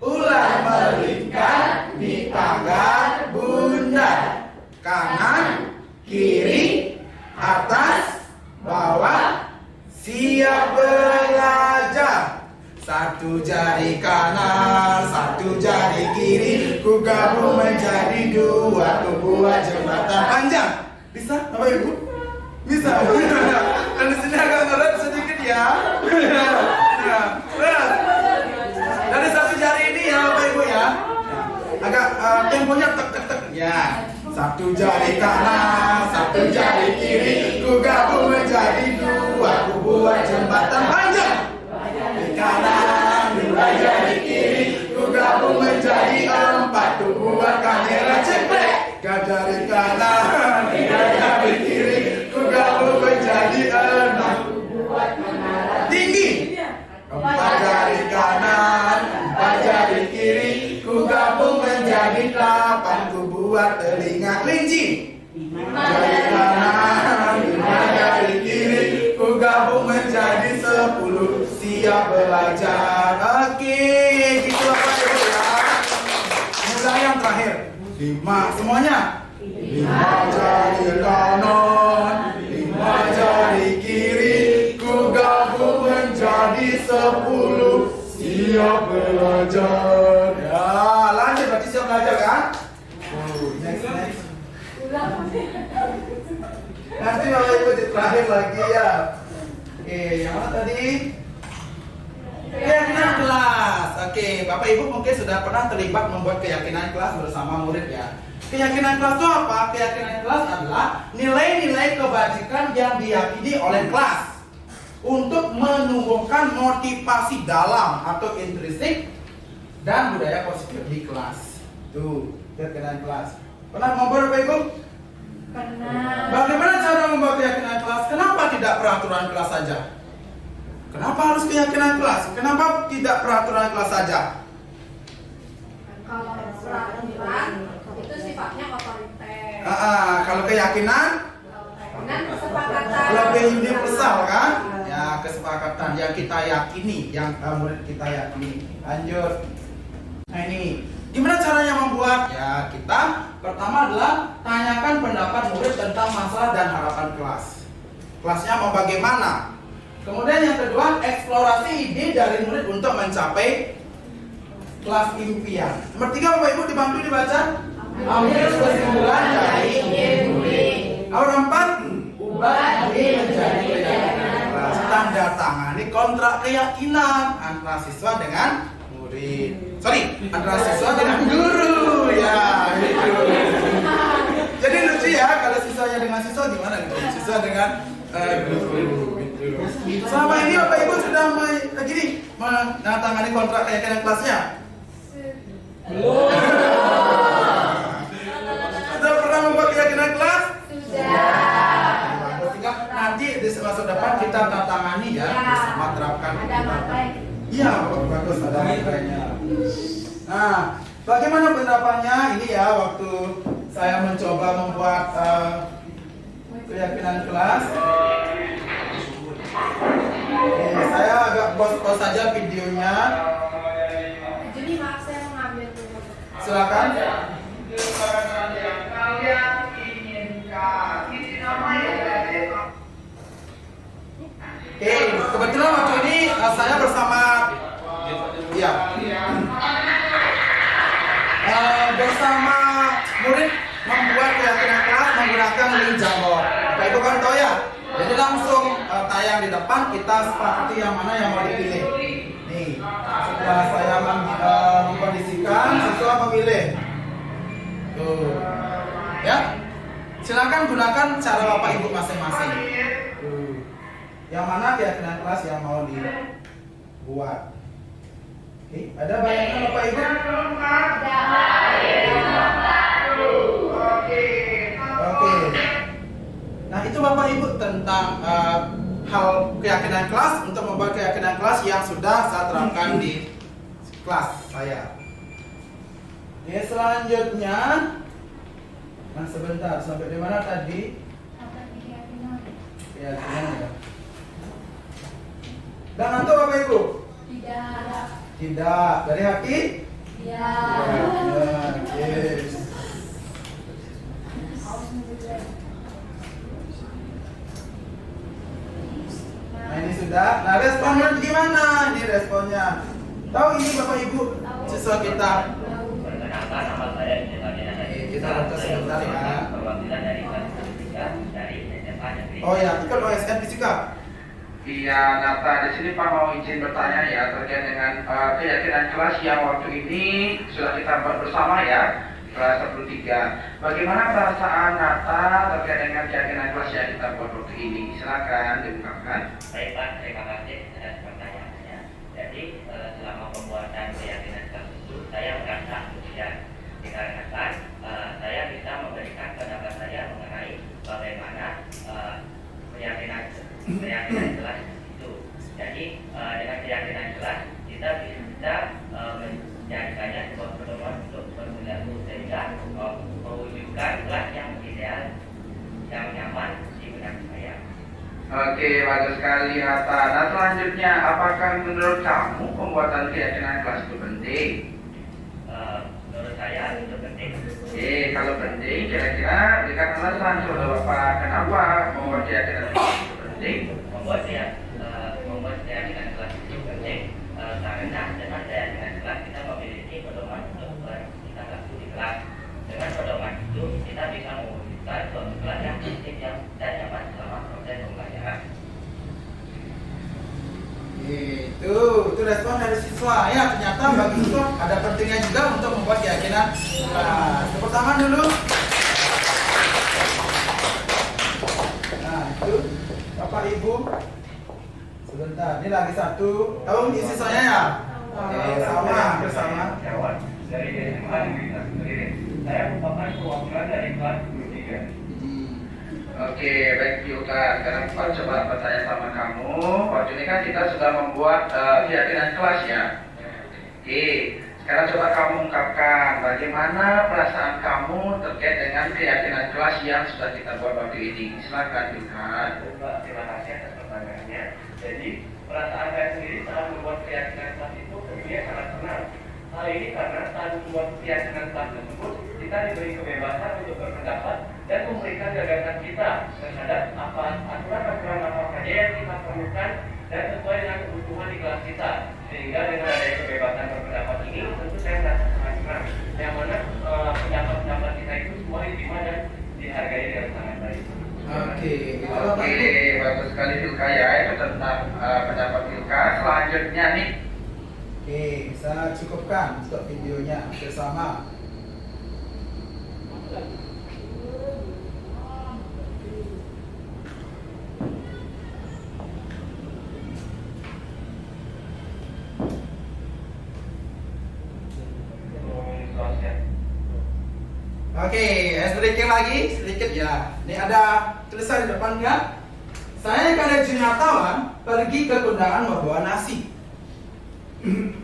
Ular melingkar di pagar bundar. Kanan, kiri, atas, bawah, siap belajar. Satu jari kanan, satu jari kiri, ku gabung menjadi dua, ku buat jembatan panjang. Bisa, Bapak Ibu? Bisa. Dan di sini agak berat sedikit ya. Nah, terus dari satu jari ini ya, Bapak Ibu ya. Agak temponya tek. Ya. Satu jari kanan, satu jari kiri, ku gabung menjadi dua, ku buat jembatan panjang. Di kanan, dua jari kiri, ku gabung menjadi empat, ku buat kamera cekrek. Jari kanan, tiga jari kiri, ku gabung menjadi enam, ku buat menara tinggi. Empat jari kanan, empat jari kiri, ku gabung menjadi delapan, ku buat telinga kelinci. Jari kanan, lima jari kiri, ku gabung menjadi 10, siap belajar. Oke, gitu Bapak Ibu ya. Mulai yang terakhir. 5 semuanya. 5 jari kanan, 5 jari kiri, ku gabung menjadi 10, siap belajar. Ya, lanjut berarti siap belajar kan? Next. Nanti Bapak Ibu di terakhir lagi ya. Oke, yang mana tadi? Keyakinan kelas. Oke, Bapak Ibu mungkin sudah pernah terlibat membuat keyakinan kelas bersama murid ya. Keyakinan kelas itu apa? Keyakinan kelas adalah nilai-nilai kebajikan yang diyakini oleh kelas untuk menumbuhkan motivasi dalam atau intrinsik dan budaya positif di kelas. Tuh, keyakinan kelas. Pernah membuat Bapak Ibu? Pernah. Bagaimana cara membuat keyakinan kelas? Kenapa tidak peraturan kelas saja? Kenapa harus keyakinan kelas? Kenapa tidak peraturan kelas saja? Kalau peraturan itu sifatnya otoriter. Kalau keyakinan Dan kesepakatan. lebih universal kan? Ya, kesepakatan yang kita yakini, yang murid kita yakini. Lanjut. Nah ini, gimana caranya membuat? Ya, kita pertama adalah tanyakan pendapat murid tentang masalah dan harapan kelas. Kelasnya mau bagaimana? Kemudian yang kedua, eksplorasi ide dari murid untuk mencapai kelas impian. Nomor 3, Bapak Ibu dibantu dibaca. Ambil kesimpulan dari ide murid. Nomor 4, ubah ide menjadi keyakinan kelas. menandatangani kontrak keyakinan antara siswa dengan murid. Antara siswa dengan guru. Ya, itu. Jadi lucu ya kalau siswanya dengan siswa gimana gitu? Siswa dengan guru. Gitu. Selama ini Bapak Ibu sudah menandatangani kontrak keyakinan kelasnya? Belum. Sudah pernah membuat keyakinan kelas? Sudah. Nanti di semester depan kita tangani ya, bersama terapkan. Ada materi. Iya, bagus ada materinya. Nah, bagaimana pendapatnya ini ya waktu saya mencoba membuat keyakinan kelas. Saya agak pause saja videonya. Jadi maaf saya mengambil dulu. Silakan. Oke, kebetulan waktu ini saya bersama bersama murid membuat keyakinan kelas menggunakan link Jamboard. Bapak Ibu kan tahu ya? Jadi langsung tayang di depan, kita sepakati yang mana yang mau dipilih. Nih, setelah saya mengkondisikan, siswa memilih. Tuh, ya. Silakan gunakan cara Bapak Ibu masing-masing. Yang mana keyakinan kelas yang mau dibuat? Oke, ada bayangan Bapak Ibu? Oke. Nah, itu Bapak Ibu tentang hal keyakinan kelas untuk membuat keyakinan kelas yang sudah saya terapkan di kelas saya. Oke, selanjutnya. Nah, sebentar, sampai di mana tadi? Keyakinan ya. Dan ngantuk Bapak Ibu? Tidak. Tidak. Dari hati? Ya. Yes. Nah, ini sudah. Nah, responnya gimana? Ini responnya. Tahu ini Bapak Ibu siswa kita? Perkenalkan, nama saya Kita baca sebentar ya. Perwakilan dari kelas 3 dari SMA Negeri. Oh ya, ikut OSN Fisika. Iya, Nata, di sini Pak mau izin bertanya ya terkait dengan keyakinan kelas yang waktu ini sudah kita buat bersama ya, kelas 13. Bagaimana perasaan Nata terkait dengan keyakinan kelas yang kita buat waktu ini? Silakan diungkapkan. Baik Pak, terima kasih atas pertanyaannya. Jadi selama pembuatan keyakinan kelas itu saya merasa kemudian dikarenakan saya bisa memberikan pendapat saya mengenai bagaimana keyakinan kelas itu. Jadi dengan keyakinan kelas kita bisa menjadikannya sebuah pedoman untuk berperilaku sehingga mewujudkan kelas yang ideal, yang nyaman di benak saya. Oke, bagus sekali Nata. Nah selanjutnya, apakah menurut kamu pembuatan keyakinan kelas itu penting? Menurut saya itu penting. Kalau penting, kira-kira berikan alasan kepada Bapak kenapa membuat keyakinan kelas itu penting? Membuat keyakinan kelas itu penting karena dengan keyakinan kelas kita memiliki pedoman untuk berinteraksi di kelas. Dengan pedoman itu kita bisa mewujudkan suatu kelas yang tertib dan nyaman selama proses pembelajaran. Itu respon dari siswa ya. Ternyata bagi siswa ada pentingnya juga untuk membuat keyakinan. Nah, tepuk tangan dulu. Nah, itu Bapak Ibu. Sebentar, ini lagi satu. Tahu isi siswanya ya? Oke, sama, hampir sama. Dari SMA Negeri Sendiri, saya merupakan perwakilan dari kelas 23. Oke, baik Yuka. Sekarang Pak coba bertanya sama kamu. Waktu ini kan kita sudah membuat keyakinan kelas ya. Oke, sekarang coba kamu ungkapkan bagaimana perasaan kamu terkait dengan keyakinan kelas yang sudah kita buat waktu ini. Silakan Yuka. Terima kasih atas pertanyaannya. Jadi perasaan saya sendiri saat membuat keyakinan kelas itu tentunya sangat senang. Hal ini karena saat membuat keyakinan kelas tersebut kita diberi kebebasan untuk berpendapat dan memberikan gagasan kita terhadap aturan-aturan apa saja yang kita perlukan dan sesuai dengan kebutuhan di kelas kita. Sehingga dengan adanya kebebasan berpendapat ini tentu saya merasa sangat senang. Yang mana pendapat-pendapat kita itu semua diterima dan dihargai dengan sangat baik. Oke, Oke, bagus sekali Yuka ya. Itu tentang Oke, saya cukupkan untuk videonya bersama. Oke, sedikit lagi, sedikit ya. Ini ada tulisan di depannya. Saya kada Juniartawan pergi ke kondangan membawa nasi.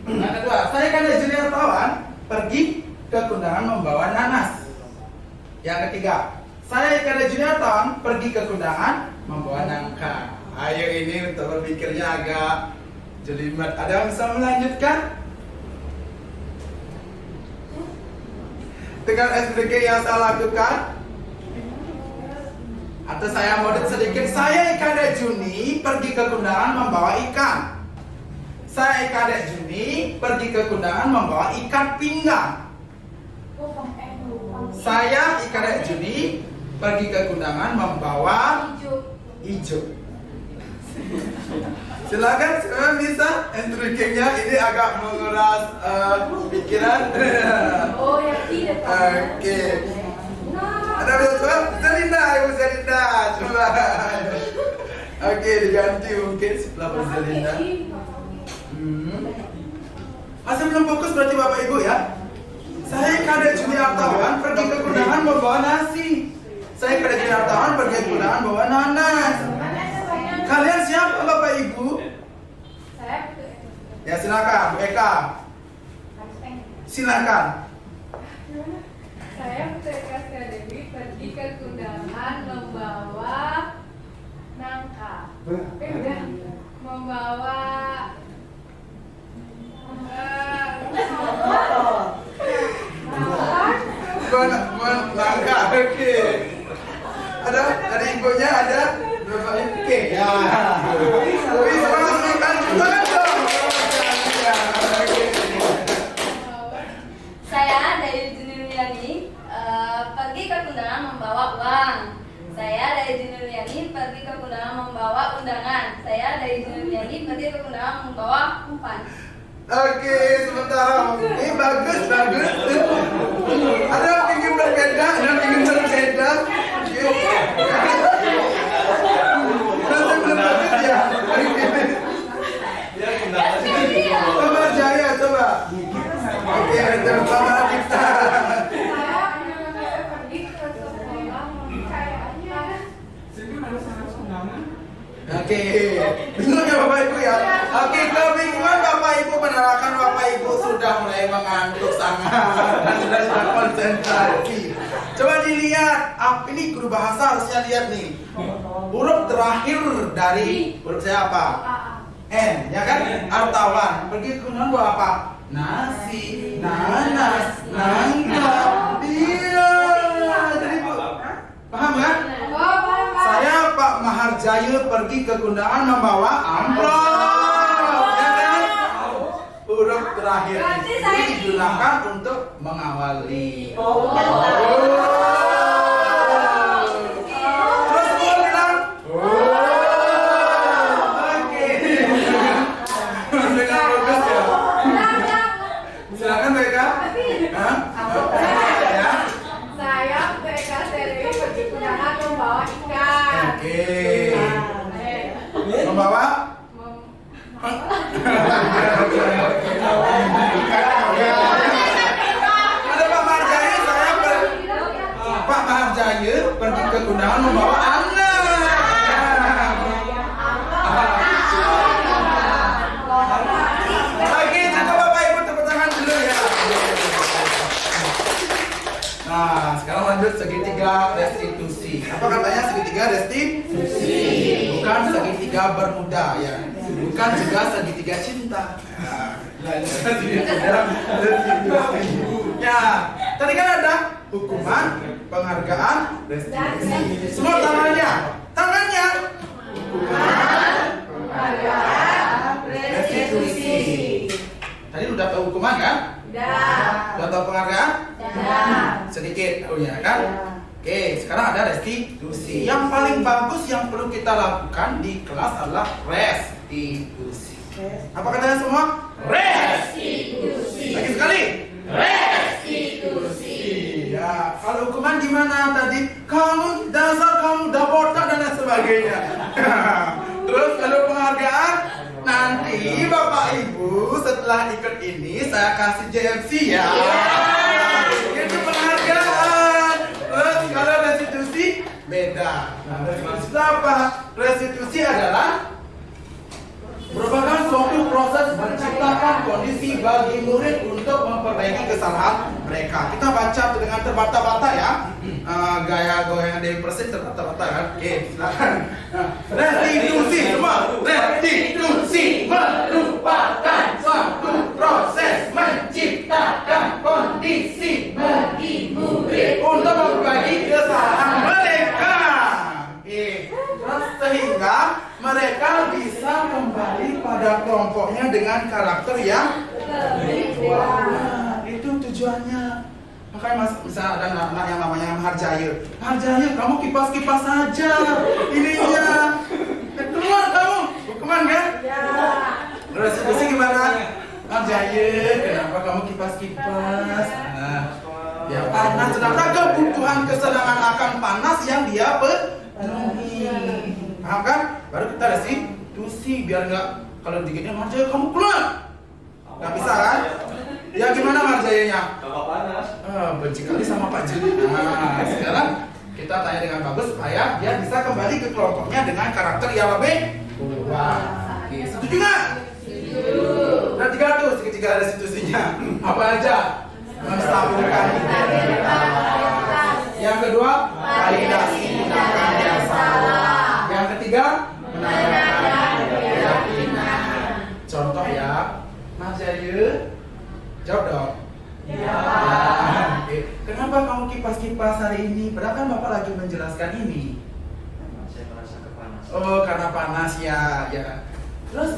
Yang kedua, saya kada Juniartawan pergi ke kondangan membawa nanas. Yang ketiga, saya kada Juniartawan pergi ke kondangan membawa nangka. Ayo ini untuk berpikirnya agak jelimet. Ada yang bisa melanjutkan? Dengan SDG yang saya lakukan? Atau saya model sedikit, saya Ikade Juni pergi ke kondangan membawa ikan. Saya Ikade Juni pergi ke kondangan membawa ikan pinggang. Saya Ikade Juni pergi ke kondangan membawa hijau. Silakan semua bisa SDG-nya, ini agak menguras pikiran. Oh ya tidak. Oke. Ada betul? Zelinda, Ibu Zelinda, coba. Oke, diganti mungkin setelah Bu Zelinda. Masih belum fokus berarti Bapak Ibu ya? Saya Ikade Juniartawan pergi ke kondangan membawa nasi. Saya Ikade Juniartawan pergi ke kondangan membawa nanas. Kalian siapa Bapak Ibu? Saya Ya silakan, Eka. Silakan. Saya Putri Dewi pergi ke kondangan membawa nangka. Udah membawa Nangka, oke. Ada ibunya, ada bapaknya, oke. Ya. Wis kan dong. Saya dari Juniani pergi ke kondangan membawa uang. Saya dari Juniani pergi ke kondangan membawa undangan. Saya dari Juniani pergi ke kondangan membawa umpan. Oke, sementara ini bagus. Ada yang ingin berbeda, Nanti belum bagus ya. Coba Jaya, coba. Oke, coba kita. saya pergi ke sekolah kayaknya. Oke, bingung ya Bapak Ibu ya. Oke, kebingungan Bapak Ibu menerangkan Bapak Ibu sudah mulai mengantuk sangat dan sudah konsentrasi. Coba dilihat, ini guru bahasa harusnya lihat nih. Huruf terakhir dari huruf saya apa? N, ya kan? Artawan. Pergi ke kondangan bawa apa? Nasi, nanas, nangka. Iya. Jadi Bu, paham kan? Saya Pak Maharjaya pergi ke kondangan membawa amplop. Ya kan? Huruf terakhir ini digunakan untuk mengawali. Terus semua bilang. Oke. Dengan bagus ya. Silakan mereka. Hah? Ya. Saya Putri Dewi pergi ke kondangan membawa ikan. Oke. Membawa? Ada Pak Maharjaya, Pak Maharjaya pergi ke kondangan membawa anak. Oke, cukup Bapak Ibu, tepuk tangan dulu ya. Nah, sekarang lanjut segitiga restitusi. Apa katanya segitiga restitusi? Bukan segitiga bermuda ya. Bukan juga segitiga cinta. Ya, tadi kan ada hukuman, penghargaan, restitusi. Semua tangannya. Hukuman, penghargaan, restitusi. Tadi udah tahu hukuman kan? Udah tahu penghargaan? Sedikit tahunya kan? Oke, sekarang ada restitusi. Yang paling bagus yang perlu kita lakukan di kelas adalah restitusi. Apa katanya semua? Restitusi. Lagi sekali. Restitusi. Ya, kalau hukuman gimana tadi? Kamu dasar kamu udah botak dan lain sebagainya. Terus kalau penghargaan, nanti Bapak Ibu setelah ikut ini saya kasih JMC ya. Itu penghargaan. Terus kalau restitusi beda. Nah, restitusi apa? Restitusi adalah merupakan suatu proses menciptakan kondisi bagi murid untuk memperbaiki kesalahan mereka. Kita baca dengan terbata-bata ya. Gaya goyang Dewi Persik terbata-bata kan. Oke, silakan. Restitusi semua. Restitusi merupakan suatu proses menciptakan kondisi bagi murid untuk memperbaiki kesalahan mereka. Terus sehingga mereka bisa kembali pada kelompoknya dengan karakter yang lebih kuat. Itu tujuannya. Makanya misalnya ada anak yang namanya Harjaya. Harjaya, kamu kipas-kipas saja. Ininya. Keluar kamu. Hukuman kan? Ya. Restitusi gimana? Harjaya, kenapa kamu kipas-kipas? Ya panas. Sedangkan kebutuhan kesenangan akan panas yang dia penuhi. Paham kan? Baru kita restitusi biar nggak kalau digigitnya Marjaya kamu keluar. Nggak bisa kan? Ya gimana Marjayanya? Tambah panas. Benci kali sama Pak Jun. Nah, sekarang kita tanya dengan bagus supaya dia bisa kembali ke kelompoknya dengan karakter yang lebih kuat. Oke, setuju nggak? Setuju. Dan 3 tuh segitiga restitusinya. Apa aja? Menstabilkan identitas. Yang kedua, validasi tindakan yang salah. Yang ketiga, menandakan keyakinan. Contoh ya, Mas Jaya, jawab dong. Ya. Oke. Kenapa kamu kipas-kipas hari ini? Padahal kan Bapak lagi menjelaskan ini. Saya merasa kepanasan. Oh, karena panas ya. Terus,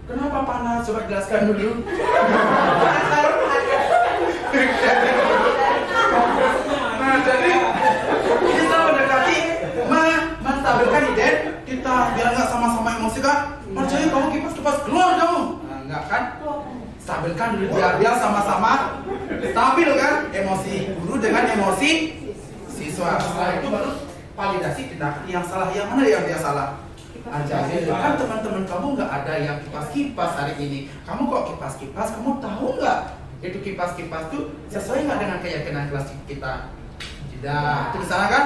kenapa panas? Coba jelaskan dulu. Nah, jadi kita mendekati menstabilkan identitas biar nggak sama-sama emosi kan? Percaya kamu kipas-kipas keluar kamu. Nah, enggak kan? Stabilkan dulu biar sama-sama stabil kan? Emosi guru dengan emosi siswa. Setelah itu baru validasi tindakan yang salah. Yang mana yang dia salah? Ajarin kan teman-teman kamu nggak ada yang kipas-kipas hari ini. Kamu kok kipas-kipas? Kamu tahu nggak? Itu kipas-kipas tuh sesuai nggak dengan keyakinan kelas kita? Tidak. Itu misalnya kan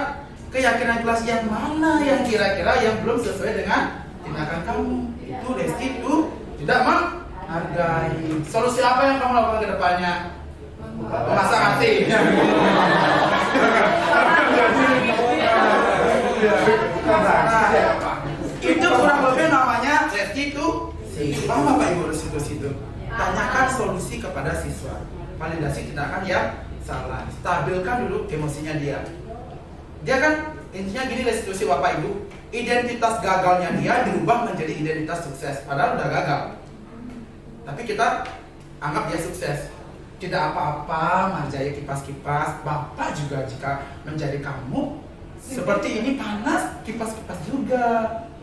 keyakinan kelas yang mana yang kira-kira yang belum sesuai dengan tindakan kamu. Itu restitusi tidak menghargai. Solusi apa yang kamu lakukan ke depannya? Memasak hati. Itu kurang lebih namanya restitusi. Paham Bapak Ibu restitusi itu? Tanyakan solusi kepada siswa. Validasi tindakan yang salah. Stabilkan dulu emosinya dia. Dia kan intinya gini restitusi Bapak Ibu. Identitas gagalnya dia dirubah menjadi identitas sukses. Padahal udah gagal. Tapi kita anggap dia sukses. Tidak apa-apa Marjaya kipas-kipas. Bapak juga jika menjadi kamu seperti ini panas, kipas-kipas juga.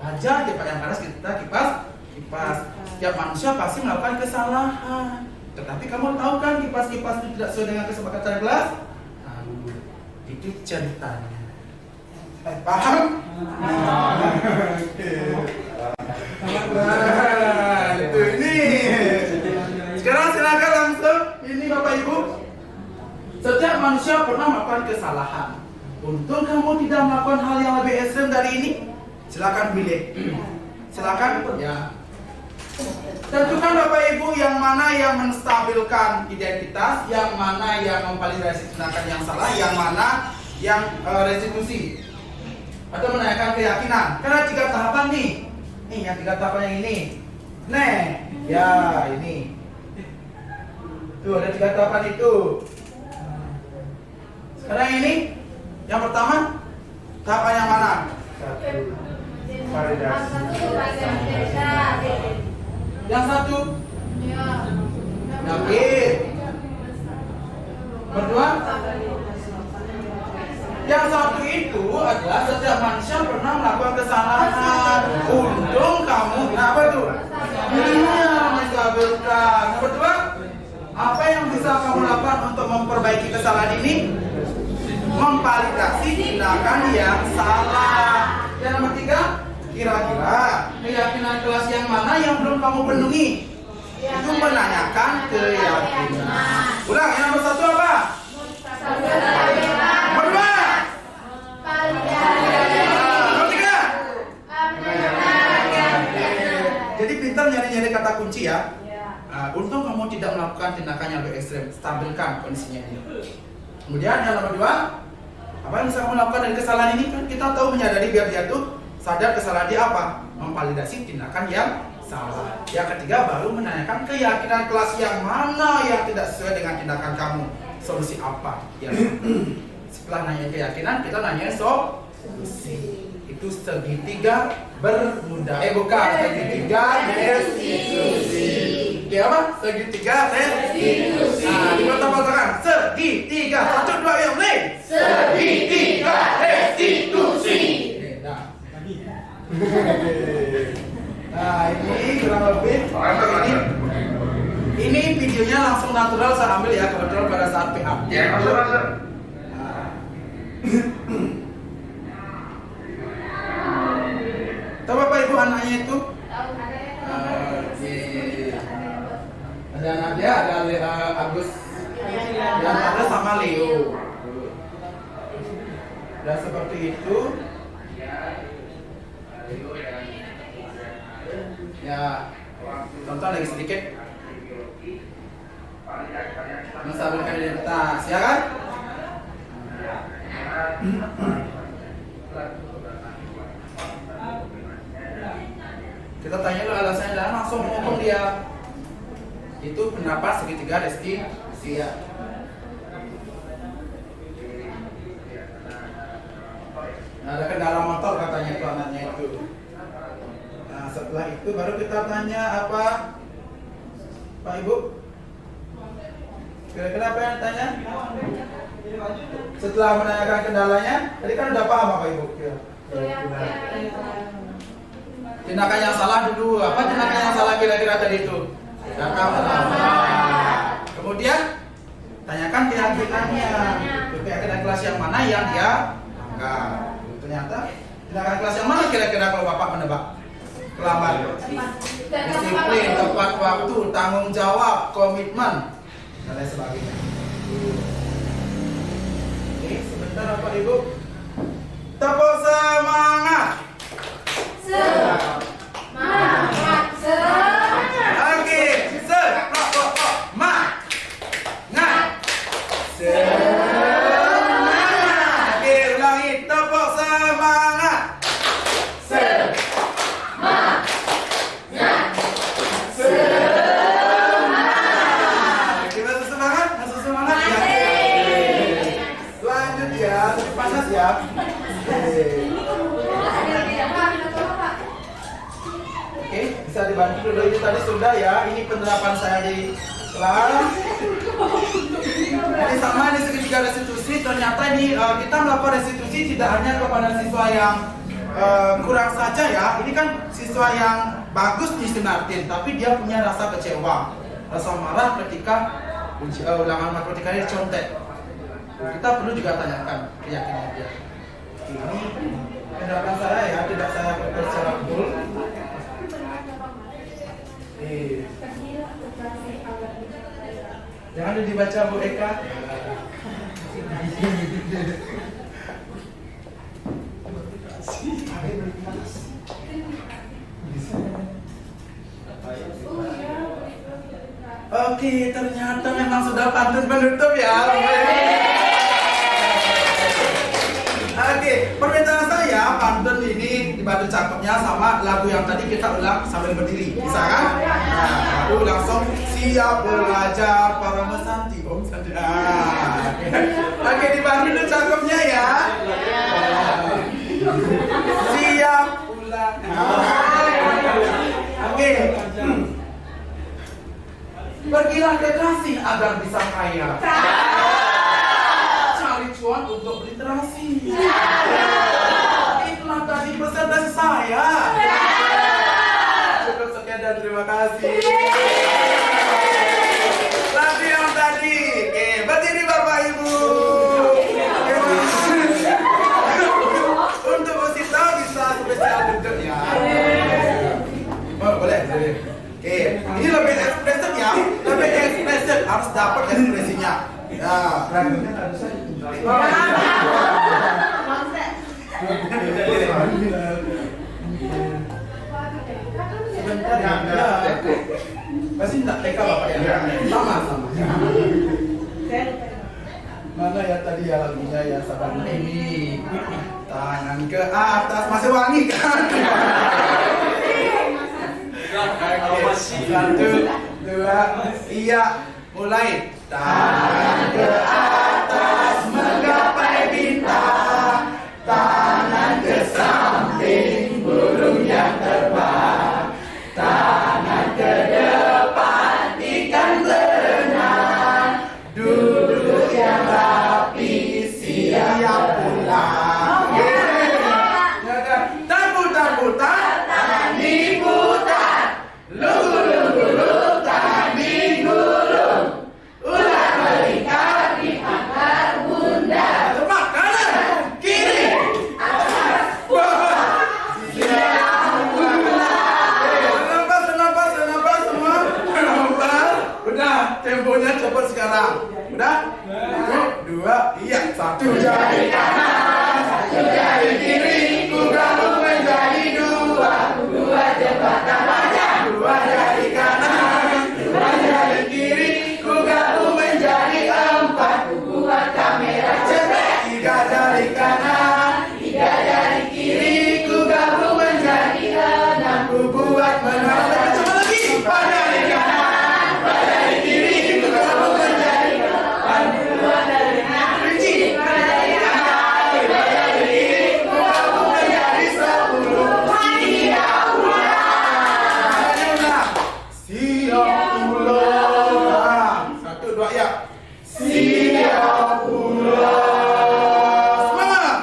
Wajar kipas yang panas kita kipas. Setiap manusia pasti melakukan kesalahan. Tetapi kamu tahu kan kipas-kipas itu tidak sesuai dengan kesepakatan kelas? Itu ceritanya. Paham? Itu ini. Sekarang silakan langsung. Ini Bapak Ibu. Setiap manusia pernah melakukan kesalahan. Untung kamu tidak melakukan hal yang lebih ekstrem dari ini. Silakan pilih. Silakan. Ya. Tentukan Bapak Ibu yang mana yang menstabilkan identitas, yang mana yang memvalidasi tindakan yang salah, yang mana yang restitusi atau menanyakan keyakinan. Karena 3 tahapan nih. Nih yang 3 tahapan yang ini. Nih, ya ini. Tuh ada 3 tahapan itu. Sekarang ini yang pertama tahapan yang mana? 1. Validasi. Yang 1 yakin. Berdua Yang satu itu adalah setiap manusia pernah melakukan kesalahan. Untung kamu, apa tuh? Iya, menstabilkan. Yang kedua, apa yang bisa kamu lakukan untuk memperbaiki kesalahan ini? Memvalidasi tindakan yang salah. Yang nomor tiga, kira-kira keyakinan kelas yang mana yang belum kamu penuhi? Itu menanyakan keyakinan. Ulang, yang nomor satu apa? Nomor dua? Nomor tiga? Jadi pintar nyari-nyari kata kunci ya. Untung kamu tidak melakukan tindakan yang lebih ekstrem. Stabilkan kondisinya ini. Kemudian yang nomor dua, apa yang bisa kamu lakukan dari kesalahan ini? Kan kita tahu menyadari biar dia tuh sadar kesalahan dia apa? Memvalidasi tindakan yang salah. Yang ketiga baru menanyakan keyakinan kelas yang mana yang tidak sesuai dengan tindakan kamu. Solusi apa? Ya. Setelah nanya keyakinan, kita nanya solusi. Itu segitiga bermuda. Bukan segitiga restitusi. Ya apa? Segitiga restitusi. Nah, dipotong-potongkan. Segitiga. 1, 2, yang mulai. Segitiga restitusi. Nah, ini kurang lebih ini videonya langsung natural saya ambil ya, kebetulan pada saat PA. Ya, masuk. Tahu Bapak Ibu anaknya itu? Ada anak dia, ada Agus, dan ada sama Leo. Dan seperti itu. Ya, contoh lagi sedikit. Menstabilkan identitas, ya kan? Kita tanya dulu alasannya dan langsung menghukum dia. Itu pendapat segitiga restitusi ya. Nah, ada kendala motor katanya itu anaknya itu. Nah, setelah itu baru kita tanya apa, Pak Ibu? Kira-kira apa yang ditanya? Setelah menanyakan kendalanya, tadi kan udah paham Pak Ibu? Tindakan yang salah dulu. Apa tindakan yang salah kira-kira tadi itu? Tindakan salah. Kemudian tanyakan keyakinannya. Keyakinan kelas yang mana yang dia anggap. Ternyata tindakan kelas yang mana kira-kira kalau Bapak menebak? Kelamar, disiplin, tepat waktu, tanggung jawab, komitmen, dan lain sebagainya. Ini sebentar Bapak Ibu. Tepuk semangat. Semangat. Oke, semangat. Oke, ulangi. Tepuk semangat. Kita semangat, masuk semangat ya. Lanjut ya, tapi panas ya. Oke, bisa dibantu dulu. Ini tadi sudah ya. Ini penerapan saya di kelas. Ini sama ini segitiga restitusi. Ternyata ini kita melakukan restitusi tidak hanya kepada siswa yang kurang saja ya. Ini kan siswa yang bagus di Sinartin, tapi dia punya rasa kecewa, rasa marah ketika ulangan matematika ini contek. Kita perlu juga tanyakan keyakinan dia. Ini pendapat saya ya, tidak saya berkata secara full. Jangan dibaca Bu Eka. Oke, ternyata memang sudah pantun penutup ya. Oke, permintaan saya pantun ini dibantu cakepnya sama lagu yang tadi kita ulang sambil berdiri, bisa kan? Nah, baru langsung siap belajar para mesanti, Om Santi. Oke, dibantu dulu cakepnya ya. Siap ulang. Oke. Pergilah ke kasih agar bisa kaya. Cari cuan untuk berliterasi. Itulah tadi presentasi saya. Cukup sekian dan terima kasih. Lagi yang tadi. Oke, berdiri Bapak Ibu. Untuk Wasita bisa spesial duduk ya. Oh, boleh. Oke, ini lebih ekspresif ya. Lebih ekspresif, harus dapat ekspresinya. Ya. Sebentar ya. Masih tak TK Bapak ya? Sama. Mana ya tadi ya lagunya ya, sabar ini. Tangan ke atas, masih wangi kan? Satu, dua, iya, mulai. Tangan ke atas menggapai bintang, tangan ke samping burung yang terbang, tangan ke depan ikan berenang, duduk yang rapi siap pulang. Putar, tangan diputar, lugu, tangan digulung, ular melingkar di pagar bunda. Semak kanan, kiri, atas, bawah, siap pulang. Senampak semua. Udah, temponya cepat sekarang. Udah? 1, 2, iya. 1 jari kanan, 1 jari kiri, ku gabung menjadi 2 jembatan wajah. 2 jari kanan, 2 jari kiri, ku gabung menjadi 4, ku buat kamera cetek. 3 jari kanan, 3 jari kiri, ku gabung menjadi 6, ku buat menara. Coba lagi. 4 jari kanan, 4 jari kiri, ku gabung menjadi 8, 2 jari kanan, 4 jari kanan, 2 jari kiri, ku gabung menjadi 10. Siap pulang. 1, 2, ya. Siap pulang. Semangat.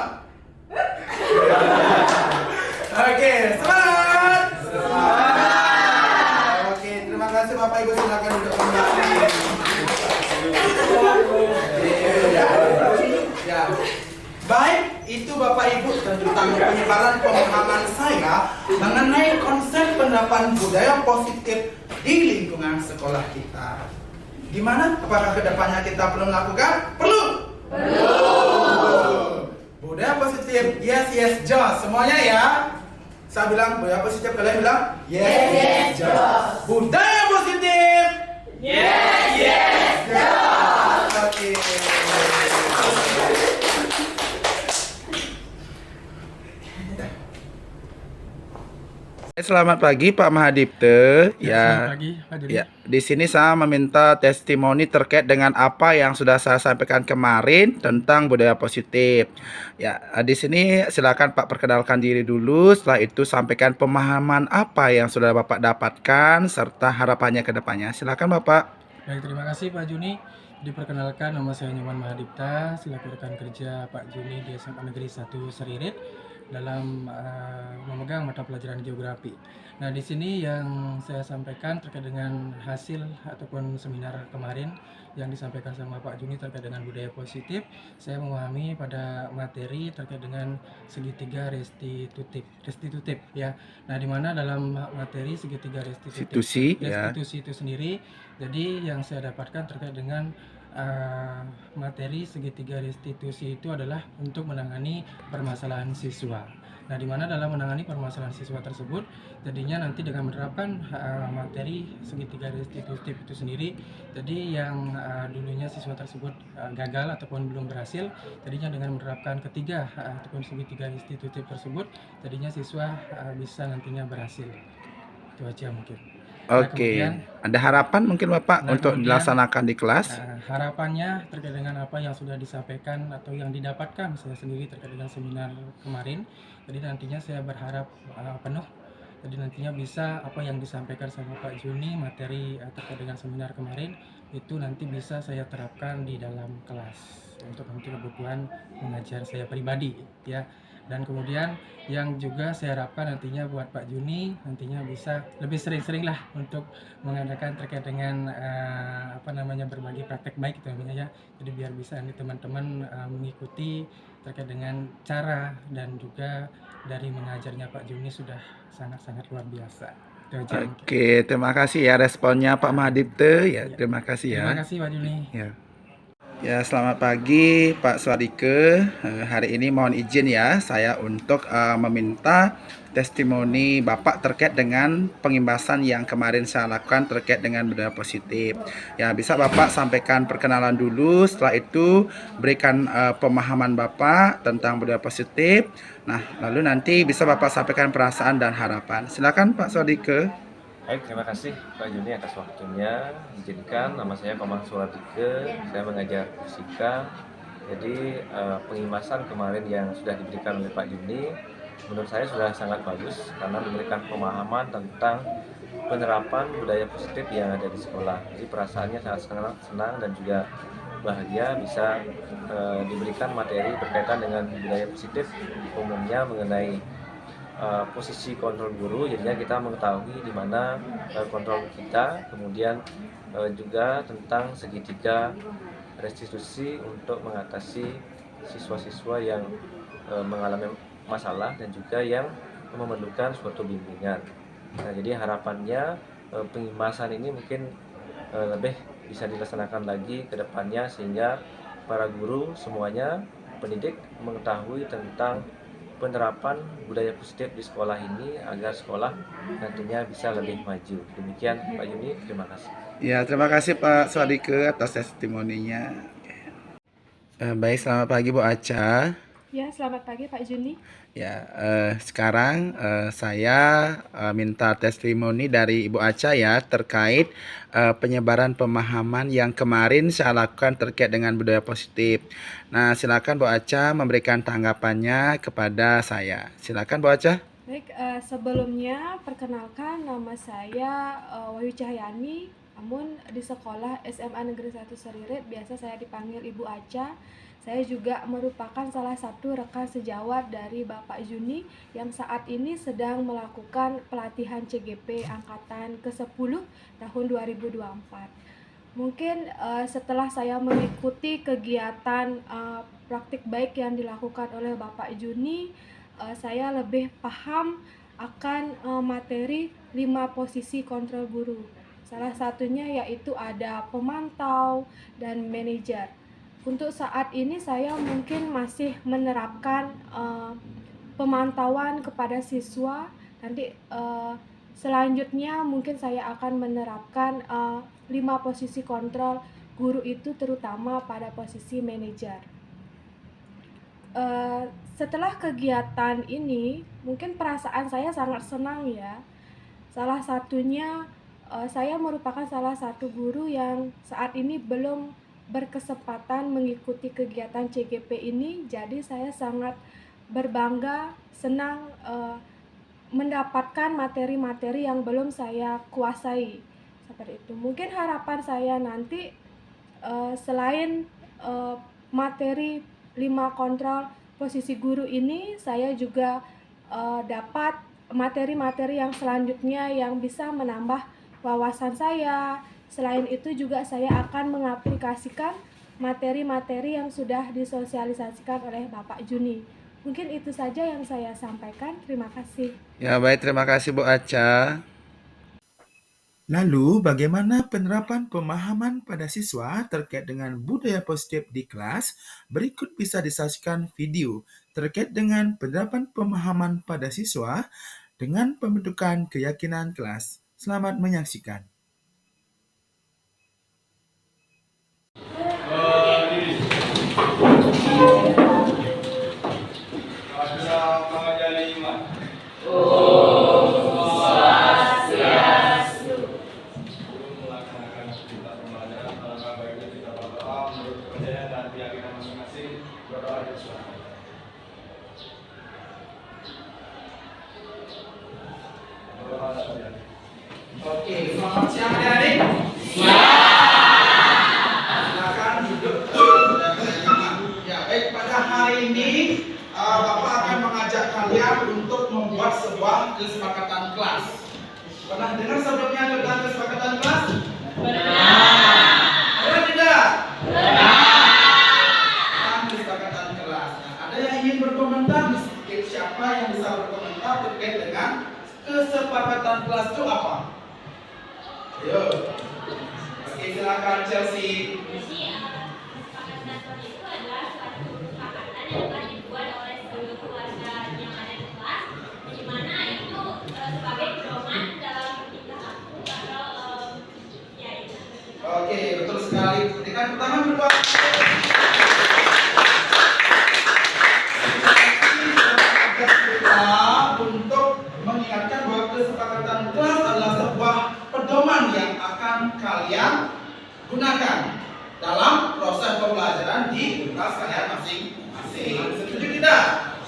Oke, semangat. Oke, terima kasih Bapak Ibu, silakan duduk kembali. Ya. Baik, itu Bapak Ibu tentang penyebaran pemahaman saya mengenai konsep penerapan budaya positif di lingkungan sekolah kita. Gimana? Apakah kedepannya kita perlu melakukan? Perlu. Budaya positif, yes, jos. Semuanya ya. Saya bilang budaya positif, kalian bilang yes, jos. Budaya positif, yes, jos. Oke. Selamat pagi Pak Mahadipte. Selamat pagi Pak Diri. Ya, di sini saya meminta testimoni terkait dengan apa yang sudah saya sampaikan kemarin tentang budaya positif. Ya, di sini silakan Pak perkenalkan diri dulu. Setelah itu sampaikan pemahaman apa yang sudah Bapak dapatkan serta harapannya ke depannya. Silakan Bapak. Baik, terima kasih Pak Juni. Diperkenalkan, nama saya Nyoman Mahadipta, selaku rekan kerja Pak Juni di SMA Negeri 1 Seririt dalam memegang mata pelajaran geografi. Nah, di sini yang saya sampaikan terkait dengan hasil ataupun seminar kemarin yang disampaikan sama Pak Juni terkait dengan budaya positif, saya memahami pada materi terkait dengan segitiga restitutif ya. Nah, di mana dalam materi segitiga restitusi itu sendiri, jadi yang saya dapatkan terkait dengan materi segitiga restitusi itu adalah untuk menangani permasalahan siswa. Nah, di mana dalam menangani permasalahan siswa tersebut, jadinya nanti dengan menerapkan materi segitiga restitutif itu sendiri, jadi yang dulunya siswa tersebut gagal ataupun belum berhasil, jadinya dengan menerapkan ketiga ataupun segitiga restitutif tersebut, jadinya siswa bisa nantinya berhasil. Itu aja mungkin. Oke, ada harapan mungkin Bapak untuk dilaksanakan di kelas? Harapannya terkait dengan apa yang sudah disampaikan atau yang didapatkan saya sendiri terkait dengan seminar kemarin. Jadi nantinya saya berharap penuh Jadi nantinya bisa apa yang disampaikan sama Pak Juni materi terkait dengan seminar kemarin itu nanti bisa saya terapkan di dalam kelas untuk nanti kebutuhan mengajar saya pribadi ya. Dan kemudian yang juga saya harapkan nantinya buat Pak Juni nantinya bisa lebih sering-sering lah untuk mengadakan terkait dengan berbagi praktek baik itu namanya ya. Jadi biar bisa nih teman-teman mengikuti terkait dengan cara dan juga dari mengajarnya Pak Juni sudah sangat-sangat luar biasa. Itu aja. Oke, terima kasih ya responnya Pak Mahadipta. Ya, terima kasih ya. Terima kasih Pak Juni. Ya. Ya, selamat pagi Pak Swadike. Hari ini mohon izin ya saya untuk meminta testimoni Bapak terkait dengan pengimbasan yang kemarin saya lakukan terkait dengan budaya positif. Ya, bisa Bapak sampaikan perkenalan dulu, setelah itu berikan pemahaman Bapak tentang budaya positif. Nah, lalu nanti bisa Bapak sampaikan perasaan dan harapan. Silakan Pak Swadike. Baik, terima kasih Pak Juni atas waktunya. Izinkan, nama saya Komang Suradike, saya mengajar fisika. Jadi pengimbasan kemarin yang sudah diberikan oleh Pak Juni, menurut saya sudah sangat bagus karena memberikan pemahaman tentang penerapan budaya positif yang ada di sekolah. Jadi perasaannya sangat senang dan juga bahagia bisa diberikan materi berkaitan dengan budaya positif, umumnya mengenai posisi kontrol guru, jadinya kita mengetahui di mana kontrol kita, kemudian juga tentang segitiga restitusi untuk mengatasi siswa-siswa yang mengalami masalah dan juga yang memerlukan suatu bimbingan. Nah, jadi harapannya pengimbasan ini mungkin lebih bisa dilaksanakan lagi ke depannya sehingga para guru semuanya pendidik mengetahui tentang penerapan budaya positif di sekolah ini agar sekolah nantinya bisa lebih maju. Demikian Pak Juni, terima kasih. Ya, terima kasih Pak Swadike atas testimoninya. Baik, selamat pagi Bu Aca. Ya, selamat pagi Pak Juni. Ya, sekarang saya minta testimoni dari Ibu Aca ya terkait penyebaran pemahaman yang kemarin saya lakukan terkait dengan budaya positif. Nah, silakan Bu Aca memberikan tanggapannya kepada saya. Silakan Bu Aca. Baik, sebelumnya perkenalkan nama saya Wahyu Cahyani, namun di sekolah SMA Negeri 1 Seririt biasa saya dipanggil Ibu Aca. Saya juga merupakan salah satu rekan sejawat dari Bapak Juni yang saat ini sedang melakukan pelatihan CGP Angkatan ke-10 tahun 2024. Mungkin setelah saya mengikuti kegiatan praktik baik yang dilakukan oleh Bapak Juni, saya lebih paham akan materi 5 posisi kontrol guru. Salah satunya yaitu ada pemantau dan manajer. Untuk saat ini saya mungkin masih menerapkan pemantauan kepada siswa. Nanti selanjutnya mungkin saya akan menerapkan 5 posisi kontrol guru itu terutama pada posisi manajer. Setelah kegiatan ini mungkin perasaan saya sangat senang ya. Salah satunya saya merupakan salah satu guru yang saat ini belum berkesempatan mengikuti kegiatan CGP ini, jadi saya sangat berbangga, senang mendapatkan materi-materi yang belum saya kuasai. Seperti itu. Mungkin harapan saya nanti selain materi 5 kontrol posisi guru ini, saya juga dapat materi-materi yang selanjutnya yang bisa menambah wawasan saya. Selain itu juga saya akan mengaplikasikan materi-materi yang sudah disosialisasikan oleh Bapak Juni. Mungkin itu saja yang saya sampaikan. Terima kasih. Ya, baik, terima kasih Bu Aca. Lalu, bagaimana penerapan pemahaman pada siswa terkait dengan budaya positif di kelas? Berikut bisa disaksikan video terkait dengan penerapan pemahaman pada siswa dengan pembentukan keyakinan kelas. Selamat menyaksikan. silakan Chelsea. Jadi kesepakatan nasional itu adalah suatu kesepakatan yang telah dibuat oleh seluruh keluarga yang ada di kelas, di mana itu sebagai pedoman dalam tingkah laku atau ya itu. Oke, betul sekali. Berikan pertama berdua. Kita untuk mengingatkan bahwa kesepakatan kelas adalah sebuah pedoman yang akan kalian gunakan dalam proses pembelajaran di kelas kalian masing-masing. Setuju tidak?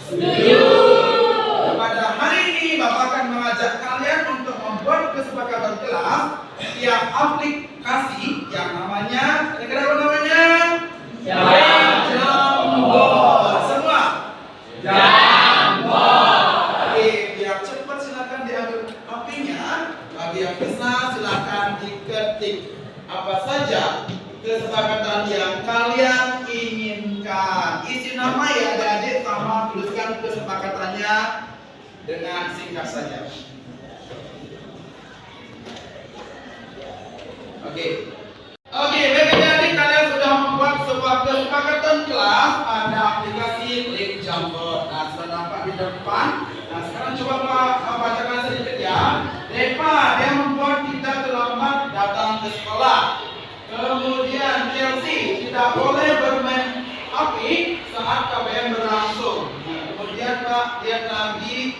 Setuju. Pada hari ini Bapak akan mengajak kalian untuk membuat kesepakatan kelas via aplikasi yang namanya, kira-kira apa namanya? Jamboard. Semua? Jamboard. Oke, biar cepat silakan diambil HP-nya. Bagi yang bisa silakan diketik apa saja kesepakatan yang kalian inginkan. Isi nama ya adik-adik, sama tuliskan kesepakatannya dengan singkat saja. Oke, baik adik-adik, kalian sudah membuat sebuah kesepakatan kelas pada aplikasi Link Jamboard. Nah, sudah nampak di depan. Nah, sekarang coba bacakan sedikit ya. Depa, dia membuat kita terlambat datang ke sekolah. Kemudian Chelsea, tidak boleh bermain api saat KBM berlangsung. Nah, kemudian Pak, lihat lagi.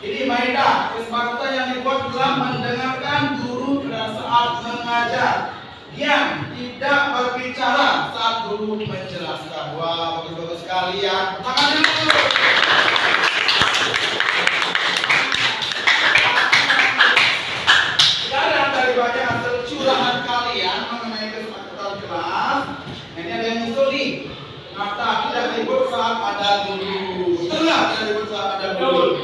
Ini Maida, kesepakatan yang dibuat telah mendengarkan guru pada saat mengajar. Yang tidak berbicara saat guru menjelaskan. Wah, bagus-bagus sekali ya. Tangan dulu. Sekarang dari banyak hasil curahan kalian mengenai kesepakatan kelas, ini ada yang nyusul nih. Kata tidak ribut saat ada guru. Betul nggak tidak ribut saat ada guru?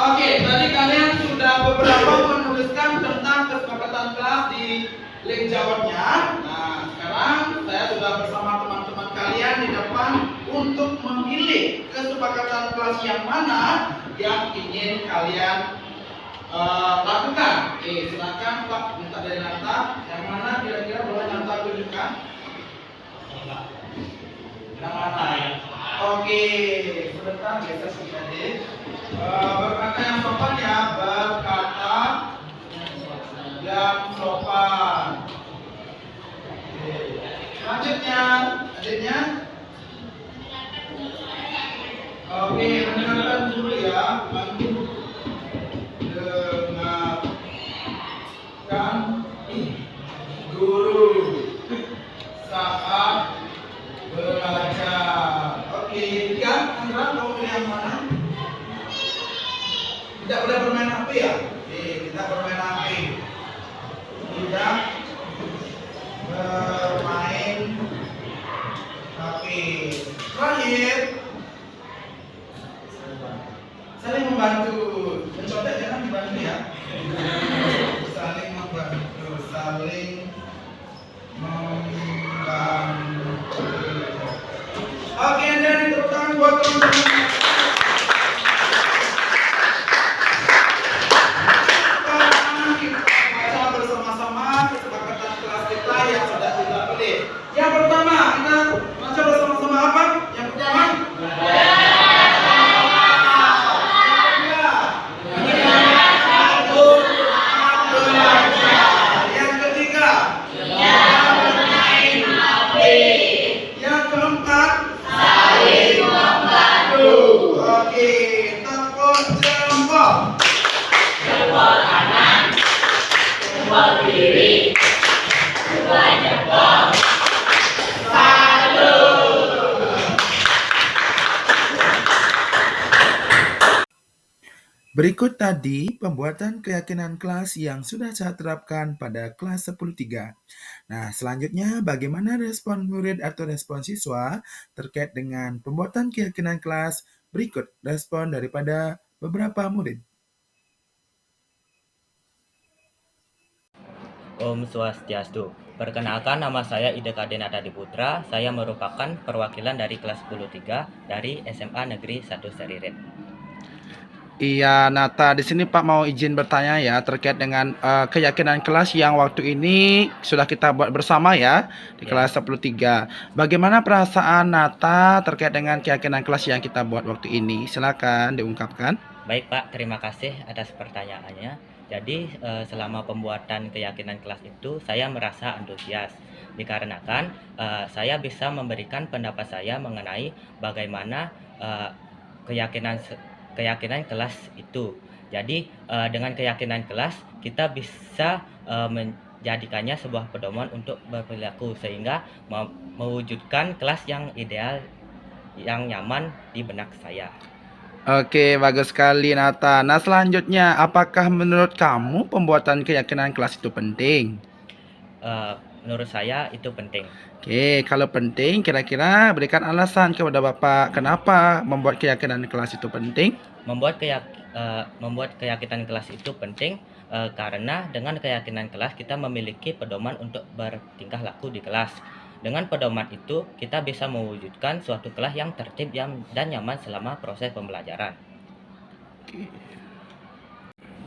Oke, tadi kalian sudah beberapa menuliskan tentang kesepakatan kelas di link jawabnya. Nah, sekarang saya sudah bersama teman-teman kalian di depan untuk memilih kesepakatan kelas yang mana yang ingin kalian lakukan. Oke, silakan Pak, minta dari Nata. Yang mana kira-kira boleh Nata tunjukkan? Yang mana ya? Oke, sebentar geser sedikit. Berkata yang sopan ya, berkata yang sopan. Oke. Selanjutnya, adiknya. Oke, mendengarkan dulu ya. Dengarkan guru saat belajar. Oke, tiga. Andra, mau pilih yang mana? Tidak boleh bermain HP ya? Tidak bermain HP. Tidak bermain HP. Terakhir, saling membantu. Mencontek jangan dibantu ya. Saling membantu. Saling membantu. Oke, dari tepuk tangan buat teman-teman. Yang pertama, kita baca bersama-sama apa? Yang pertama, yang ketiga, yang keempat, saling membantu. Oke, tepuk jempol. Jempol kanan, jempol kiri, dua jempol. Berikut tadi pembuatan keyakinan kelas yang sudah saya terapkan pada kelas 10.3. Nah, selanjutnya bagaimana respon murid atau respon siswa terkait dengan pembuatan keyakinan kelas? Berikut respon daripada beberapa murid. Om Swastiastu. Perkenalkan, nama saya Ide Kadenata Diputra. Saya merupakan perwakilan dari kelas 10.3 dari SMA Negeri 1 Seririt. Iya, Nata, di sini Pak mau izin bertanya ya terkait dengan keyakinan kelas yang waktu ini sudah kita buat bersama ya di kelas 10.3. Bagaimana perasaan Nata terkait dengan keyakinan kelas yang kita buat waktu ini? Silakan diungkapkan. Baik Pak, terima kasih atas pertanyaannya. Jadi selama pembuatan keyakinan kelas itu saya merasa antusias dikarenakan saya bisa memberikan pendapat saya mengenai bagaimana keyakinan kelas itu. Jadi dengan keyakinan kelas kita bisa menjadikannya sebuah pedoman untuk berperilaku sehingga mewujudkan kelas yang ideal yang nyaman di benak saya. Oke, bagus sekali Nata. Nah, selanjutnya, apakah menurut kamu pembuatan keyakinan kelas itu penting? Menurut saya itu penting. Oke, kalau penting, kira-kira berikan alasan kepada Bapak kenapa membuat keyakinan kelas itu penting? Membuat keyakinan kelas itu penting karena dengan keyakinan kelas kita memiliki pedoman untuk bertingkah laku di kelas. Dengan pedoman itu kita bisa mewujudkan suatu kelas yang tertib dan nyaman selama proses pembelajaran.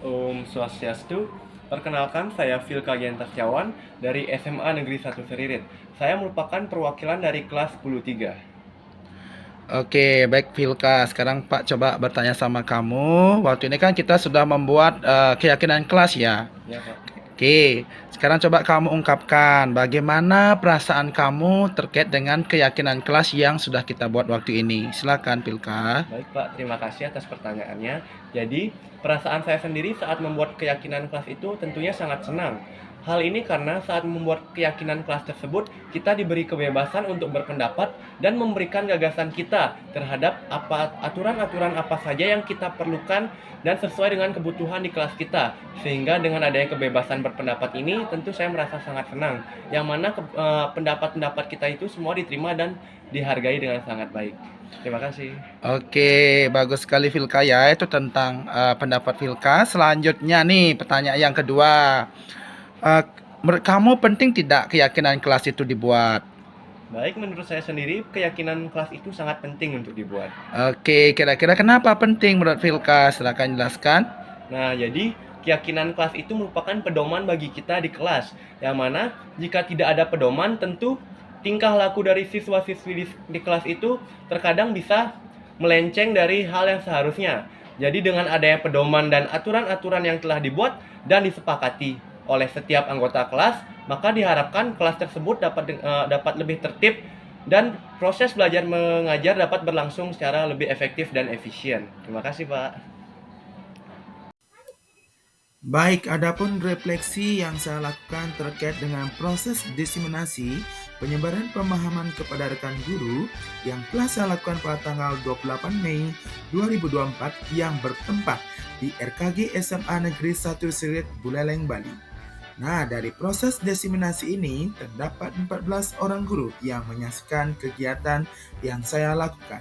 Om Swastiastu. Perkenalkan, saya Vilka Gianta Setiawan dari SMA Negeri 1 Seririt. Saya merupakan perwakilan dari kelas 10.3. Oke, baik Vilka. Sekarang Pak coba bertanya sama kamu. Waktu ini kan kita sudah membuat keyakinan kelas ya. Ya, Pak. Oke, sekarang coba kamu ungkapkan bagaimana perasaan kamu terkait dengan keyakinan kelas yang sudah kita buat waktu ini. Silakan Vilka. Baik Pak, terima kasih atas pertanyaannya. Jadi, perasaan saya sendiri saat membuat keyakinan kelas itu tentunya sangat senang. Hal ini karena saat membuat keyakinan kelas tersebut, kita diberi kebebasan untuk berpendapat dan memberikan gagasan kita terhadap aturan-aturan apa saja yang kita perlukan dan sesuai dengan kebutuhan di kelas kita. Sehingga dengan adanya kebebasan berpendapat ini, tentu saya merasa sangat senang. Yang mana pendapat-pendapat kita itu semua diterima dan dihargai dengan sangat baik. Terima kasih. Oke, bagus sekali Vilka ya. Itu tentang pendapat Vilka. Selanjutnya nih, pertanyaan yang kedua. Menurut kamu penting tidak keyakinan kelas itu dibuat? Baik, menurut saya sendiri keyakinan kelas itu sangat penting untuk dibuat. Oke, kira-kira kenapa penting menurut Vilka? Silakan jelaskan. Nah, jadi keyakinan kelas itu merupakan pedoman bagi kita di kelas. Yang mana jika tidak ada pedoman, tentu tingkah laku dari siswa-siswi di kelas itu terkadang bisa melenceng dari hal yang seharusnya. Jadi dengan adanya pedoman dan aturan-aturan yang telah dibuat dan disepakati oleh setiap anggota kelas, maka diharapkan kelas tersebut dapat lebih tertib dan proses belajar mengajar dapat berlangsung secara lebih efektif dan efisien. Terima kasih, Pak. Baik, adapun refleksi yang saya lakukan terkait dengan proses diseminasi penyebaran pemahaman kepada rekan guru yang telah saya lakukan pada tanggal 28 Mei 2024 yang bertempat di RKG SMA Negeri 1 Seririt, Buleleng, Bali. Nah, dari proses diseminasi ini terdapat 14 orang guru yang menyaksikan kegiatan yang saya lakukan.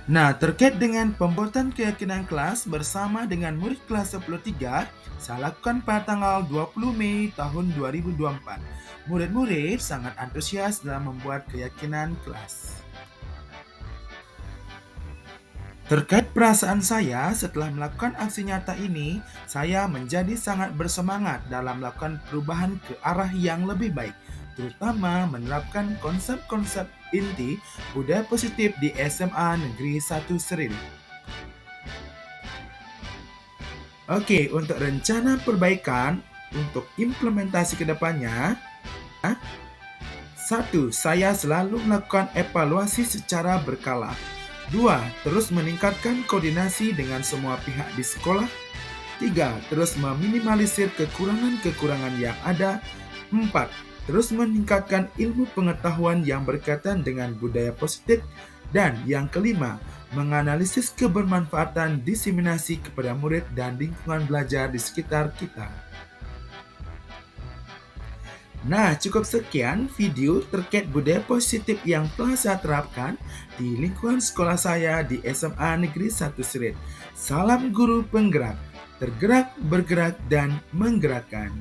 Nah, terkait dengan pembuatan keyakinan kelas bersama dengan murid kelas 10.3, saya lakukan pada tanggal 20 Mei tahun 2024. Murid-murid sangat antusias dalam membuat keyakinan kelas. Terkait perasaan saya setelah melakukan aksi nyata ini, saya menjadi sangat bersemangat dalam melakukan perubahan ke arah yang lebih baik, terutama menerapkan konsep-konsep inti budaya positif di SMA Negeri 1 Seririt. Oke, untuk rencana perbaikan untuk implementasi ke depannya, 1. Saya selalu melakukan evaluasi secara berkala. 2. Terus meningkatkan koordinasi dengan semua pihak di sekolah. 3. Terus meminimalisir kekurangan-kekurangan yang ada. 4. Terus meningkatkan ilmu pengetahuan yang berkaitan dengan budaya positif. Dan yang kelima, menganalisis kebermanfaatan diseminasi kepada murid dan lingkungan belajar di sekitar kita. Nah, cukup sekian video terkait budaya positif yang telah saya terapkan di lingkungan sekolah saya di SMA Negeri 1 Seririt. Salam guru penggerak, tergerak, bergerak, dan menggerakkan.